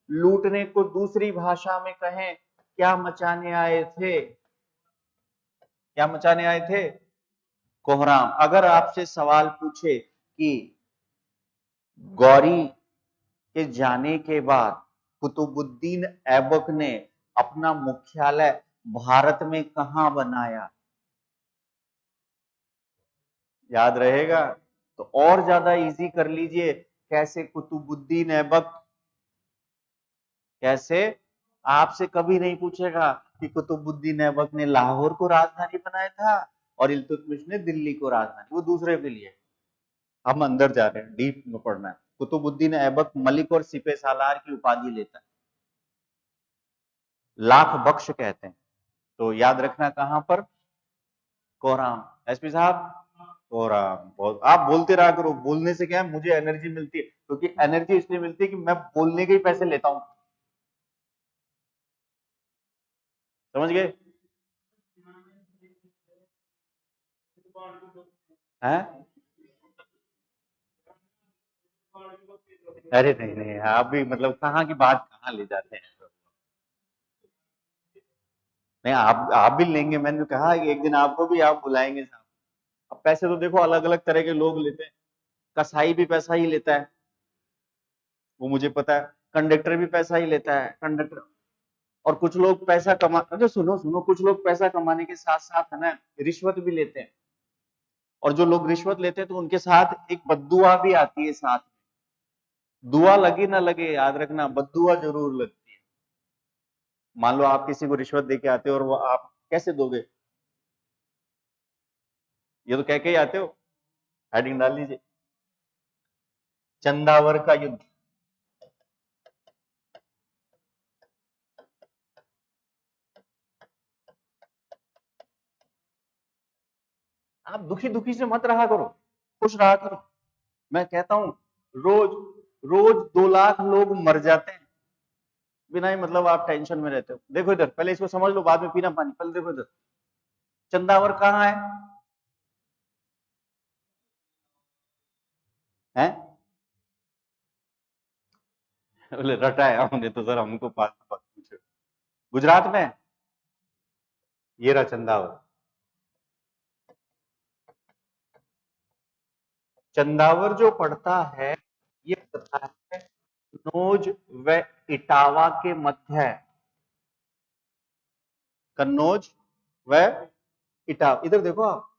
लूटने को दूसरी भाषा में कहें, क्या मचाने आए थे? क्या मचाने आए थे? कोहराम। अगर आपसे सवाल पूछे कि गौरी के जाने के बाद कुतुबुद्दीन ऐबक ने अपना मुख्यालय भारत में कहां बनाया, याद रहेगा? तो और ज्यादा इजी कर लीजिए, कैसे कुतुबुद्दीन ऐबक, कैसे? आपसे कभी नहीं पूछेगा कि कुतुबुद्दीन ऐबक ने लाहौर को राजधानी बनाया था और इल्तुतमिश ने दिल्ली को राजधानी, वो दूसरे के लिए। हम अंदर जा रहे हैं, डीप में पढ़ना है। कुतुबुद्दीन ऐबक मलिक और सिपह सालार की उपाधि लेता है, लाख बख्श कहते हैं। तो याद रखना कहां पर? कोहराम। एसपी साहब, कोहराम। बहुत आप बोलते रहा करो, बोलने से क्या है, मुझे एनर्जी मिलती है, क्योंकि एनर्जी इसलिए मिलती है कि मैं बोलने के ही पैसे लेता हूं। समझ गए? हैं? अरे नहीं नहीं, आप भी मतलब कहाँ की बात कहाँ ले जाते हैं। नहीं, आप भी लेंगे, मैंने कहा कि एक दिन आपको भी आप बुलाएंगे साहब। अब पैसे तो देखो अलग अलग तरह के लोग लेते हैं। कसाई भी पैसा ही लेता है, वो मुझे पता है। कंडक्टर भी पैसा ही लेता है, कंडक्टर। और कुछ लोग पैसा कमा, अरे सुनो सुनो, कुछ लोग पैसा कमाने के साथ साथ है ना, रिश्वत भी लेते हैं। और जो लोग रिश्वत लेते हैं तो उनके साथ एक बद्दुआ भी आती है साथ में। दुआ लगे ना लगे, याद रखना, बद्दुआ जरूर लगती है। मान लो आप किसी को रिश्वत देके आते हो और वो आप कैसे दोगे? ये तो कह के ही आते हो। हेडिंग डाल लीजिए, चंदावर का युद्ध। आप दुखी दुखी से मत रहा करो, खुश रहा करो। मैं कहता हूं, रोज रोज 2 लाख लोग मर जाते हैं बिना ही मतलब आप टेंशन में रहते हो। देखो इधर, पहले इसको समझ लो, बाद में पीना पानी। पहले देखो इधर, चंदावर कहाँ है? हैं? बोले रटाया हमने तो सर, हमको पास पास पूछो। गुजरात में ये रहा चंदावर। चंदावर जो पड़ता है, ये पड़ता है कन्नौज व इटावा के मध्य। कन्नौज व इटावा, इधर देखो आप,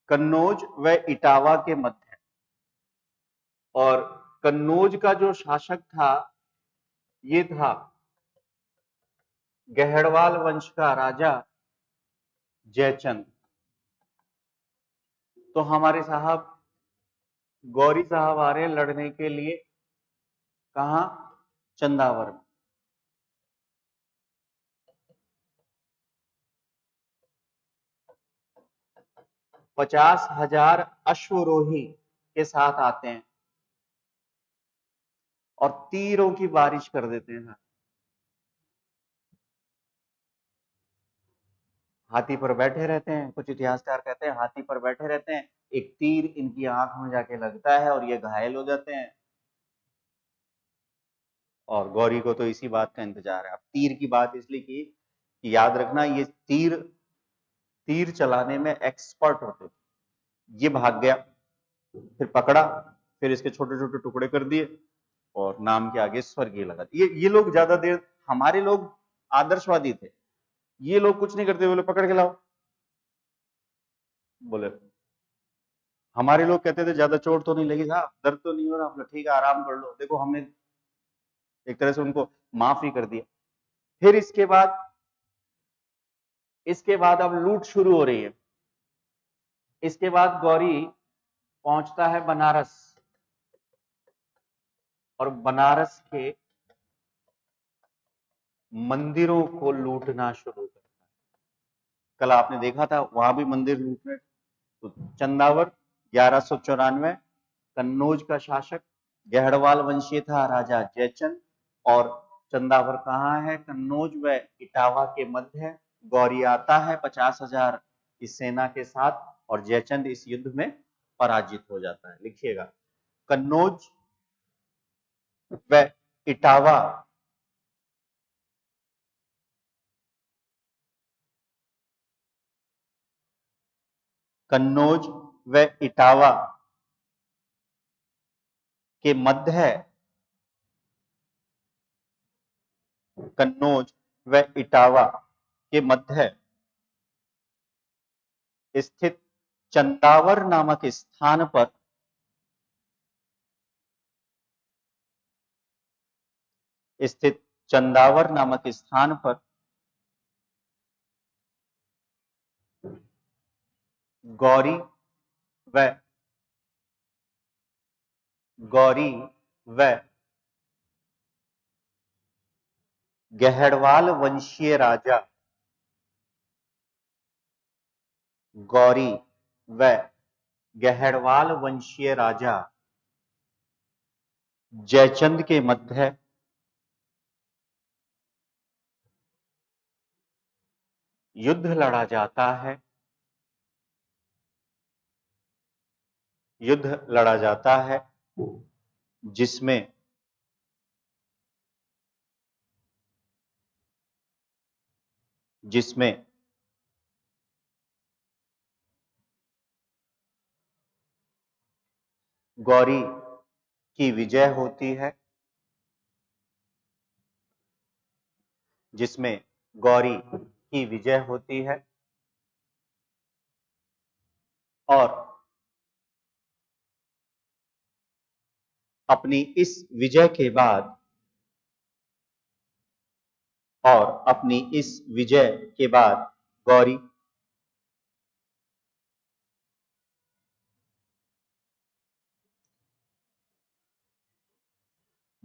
कन्नौज व इटावा के मध्य। और कन्नौज का जो शासक था, ये था गहड़वाल वंश का राजा जयचंद। तो हमारे साहब गौरी साहब आ रहे हैं लड़ने के लिए कहा? चंदावर में। 50,000 अश्वरोही के साथ आते हैं और तीरों की बारिश कर देते हैं। हाथी पर बैठे रहते हैं, कुछ इतिहासकार कहते हैं हाथी पर बैठे रहते हैं, एक तीर इनकी आंख में जाके लगता है और ये घायल हो जाते हैं। और गौरी को तो इसी बात का इंतजार है। अब तीर की बात इसलिए की कि याद रखना, ये तीर चलाने में एक्सपर्ट होते थे। ये भाग गया, फिर पकड़ा, फिर इसके छोटे छोटे टुकड़े कर दिए और नाम के आगे स्वर्गीय लगा दिया। ये लोग ज्यादा देर, हमारे लोग आदर्शवादी थे, ये लोग कुछ नहीं करते, बोले पकड़ के लाओ। बोले, हमारे लोग कहते थे ज्यादा चोट तो नहीं लगी, था दर्द तो नहीं हो रहा, ठीक है आराम कर लो। देखो हमने एक तरह से उनको माफ ही कर दिया। फिर इसके बाद अब लूट शुरू हो रही है। इसके बाद गौरी पहुंचता है बनारस और बनारस के मंदिरों को लूटना शुरू करता है। कल आपने देखा था वहां भी मंदिर लूट रहे। तो चंदावर 1194, कन्नौज का शासक गहड़वाल वंशीय था राजा जयचंद, और चंदावर कहाँ है? कन्नौज व इटावा के मध्य। गौरी आता है 50,000 की सेना के साथ और जयचंद इस युद्ध में पराजित हो जाता है। लिखिएगा, कन्नौज व इटावा कन्नौज व इटावा के मध्य, कन्नौज व इटावा के मध्य स्थित चंदावर नामक स्थान पर गौरी व गहड़वाल वंशीय राजा गौरी व गहड़वाल वंशीय राजा जयचंद के मध्य युद्ध लड़ा जाता है। जिसमें गौरी की विजय होती है। और अपनी इस विजय के बाद गौरी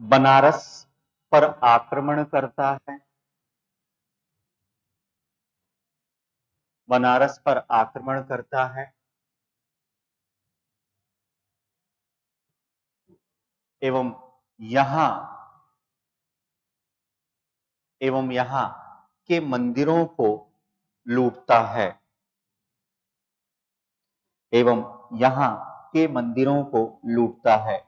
बनारस पर आक्रमण करता है एवं यहाँ के मंदिरों को लूटता है।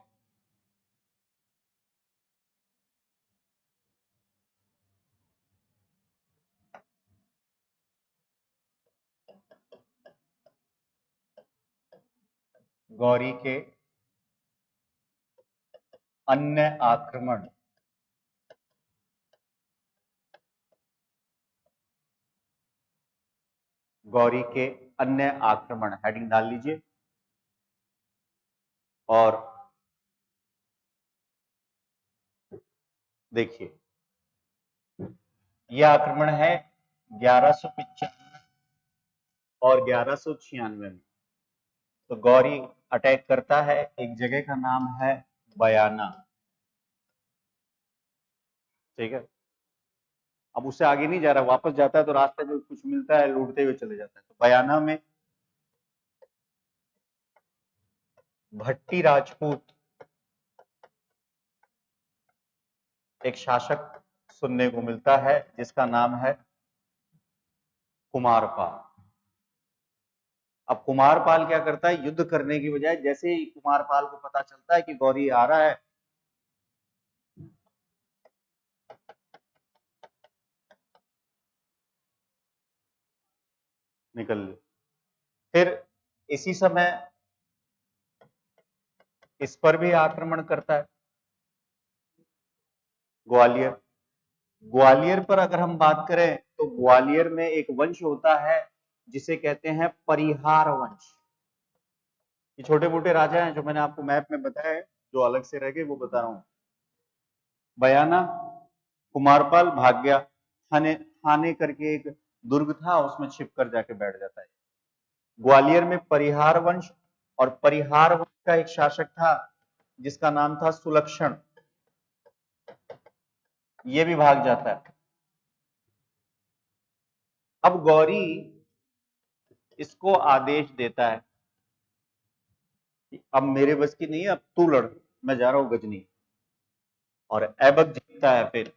गौरी के अन्य आक्रमण, हेडिंग डाल लीजिए। और देखिए, यह आक्रमण है 1195 और 1196 में। तो गौरी अटैक करता है, एक जगह का नाम है बयाना। ठीक है। अब उससे आगे नहीं जा रहा, वापस जाता है तो रास्ते में कुछ मिलता है, लूटते हुए चले जाता है। तो बयाना में भट्टी राजपूत एक शासक सुनने को मिलता है जिसका नाम है कुमारपाल। अब कुमारपाल क्या करता है, युद्ध करने की बजाय जैसे ही कुमारपाल को पता चलता है कि गौरी आ रहा है, निकल ले। फिर इसी समय इस पर भी आक्रमण करता है, ग्वालियर। ग्वालियर पर अगर हम बात करें तो ग्वालियर में एक वंश होता है जिसे कहते हैं परिहार वंश। ये छोटे मोटे राजा हैं जो मैंने आपको मैप में बताया है, जो अलग से रह गए वो बता रहा हूं। बयाना, कुमारपाल भाग गया, थाने थाने करके एक दुर्ग था, उसमें छिप कर जाके बैठ जाता है। ग्वालियर में परिहार वंश, और परिहार वंश का एक शासक था जिसका नाम था सुलक्षण, ये भी भाग जाता है। अब गौरी इसको आदेश देता है कि अब मेरे बस की नहीं है, अब तू लड़, मैं जा रहा हूं गजनी। और ऐबक जीतता है। फिर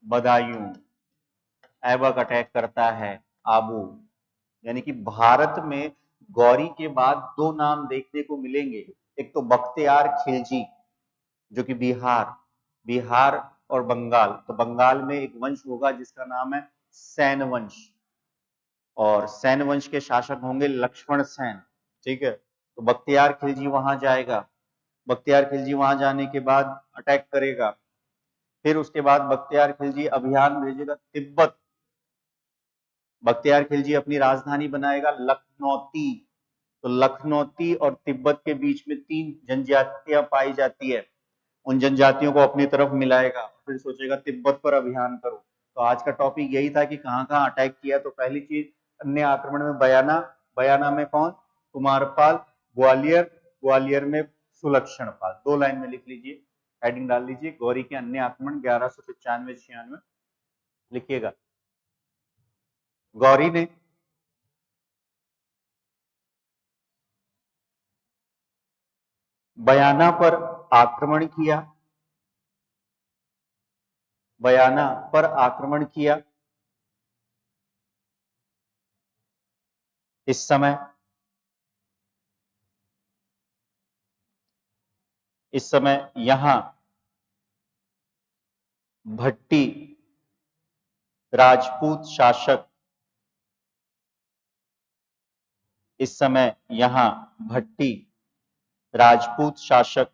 बदायूं, ऐबक अटैक करता है आबू। यानी कि भारत में गौरी के बाद दो नाम देखने को मिलेंगे, एक तो बख्तियार खिलजी जो कि बिहार बिहार और बंगाल, तो बंगाल में एक वंश होगा जिसका नाम है सैन वंश, और सैन वंश के शासक होंगे लक्ष्मण सेन। ठीक है, तो बख्तियार खिलजी वहां जाएगा, बख्तियार खिलजी वहां जाने के बाद अटैक करेगा। फिर उसके बाद बख्तियार खिलजी अभियान भेजेगा तिब्बत, बख्तियार खिलजी अपनी राजधानी बनाएगा लखनौती। तो लखनौती और तिब्बत के बीच में तीन जनजातियां पाई जाती है, उन जनजातियों को अपनी तरफ मिलाएगा, फिर सोचेगा तिब्बत पर अभियान करो। तो आज का टॉपिक यही था कि कहां कहां अटैक किया। तो पहली चीज अन्य आक्रमण में बयाना, बयाना में कौन, कुमारपाल। ग्वालियर, ग्वालियर में सुलक्षण पाल। दो लाइन में लिख लीजिए, हेडिंग डाल लीजिए, गौरी के अन्य आक्रमण 1195-96 लिखिएगा। गौरी ने बयाना पर आक्रमण किया, बयाना पर आक्रमण किया। इस समय यहां भट्टी राजपूत शासक, इस समय यहां भट्टी राजपूत शासक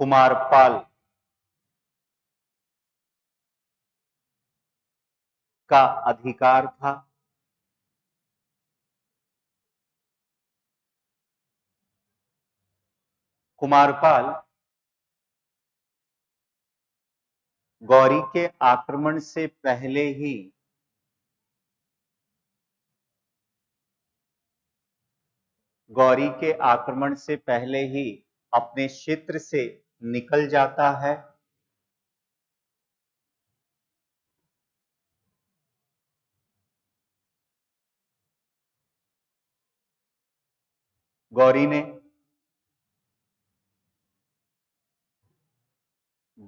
कुमारपाल का अधिकार था। कुमारपाल गौरी के आक्रमण से पहले ही गौरी के आक्रमण से पहले ही अपने क्षेत्र से निकल जाता है। गौरी ने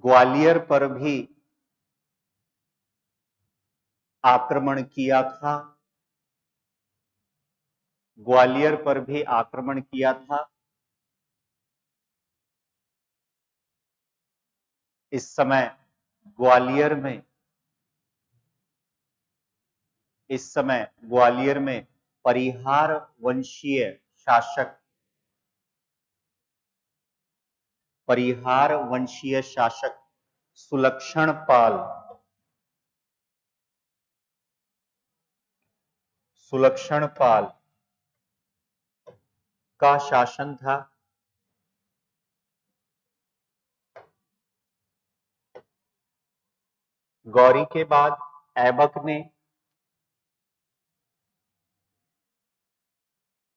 ग्वालियर पर भी आक्रमण किया था, ग्वालियर पर भी आक्रमण किया था। इस समय ग्वालियर में इस समय ग्वालियर में परिहार वंशीय शासक, परिहार वंशीय शासक सुलक्षण पाल, सुलक्षण पाल का शासन था। गौरी के बाद ऐबक ने,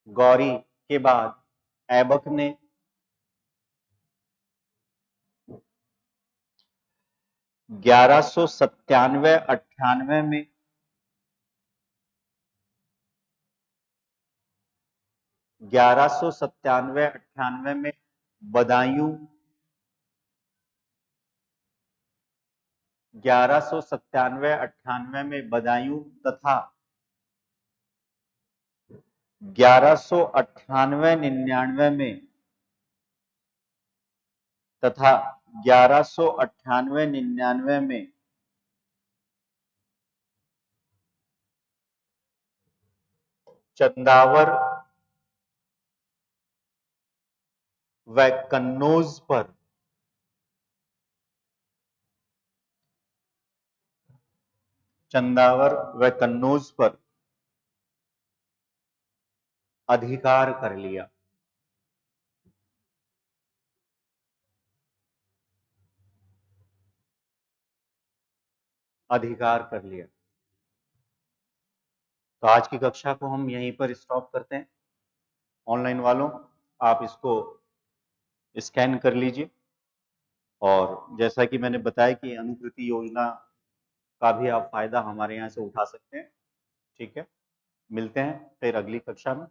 गौरी के बाद ऐबक ने 1197-98 में बदायूं 1197-98 में बदायूं तथा 1198-99 में 1198-99 में चंदावर व कन्नौज पर अधिकार कर लिया। तो आज की कक्षा को हम यहीं पर स्टॉप करते हैं। ऑनलाइन वालों, आप इसको स्कैन कर लीजिए, और जैसा कि मैंने बताया कि अनुकृति योजना का भी आप फायदा हमारे यहाँ से उठा सकते हैं। ठीक है, मिलते हैं फिर अगली कक्षा में।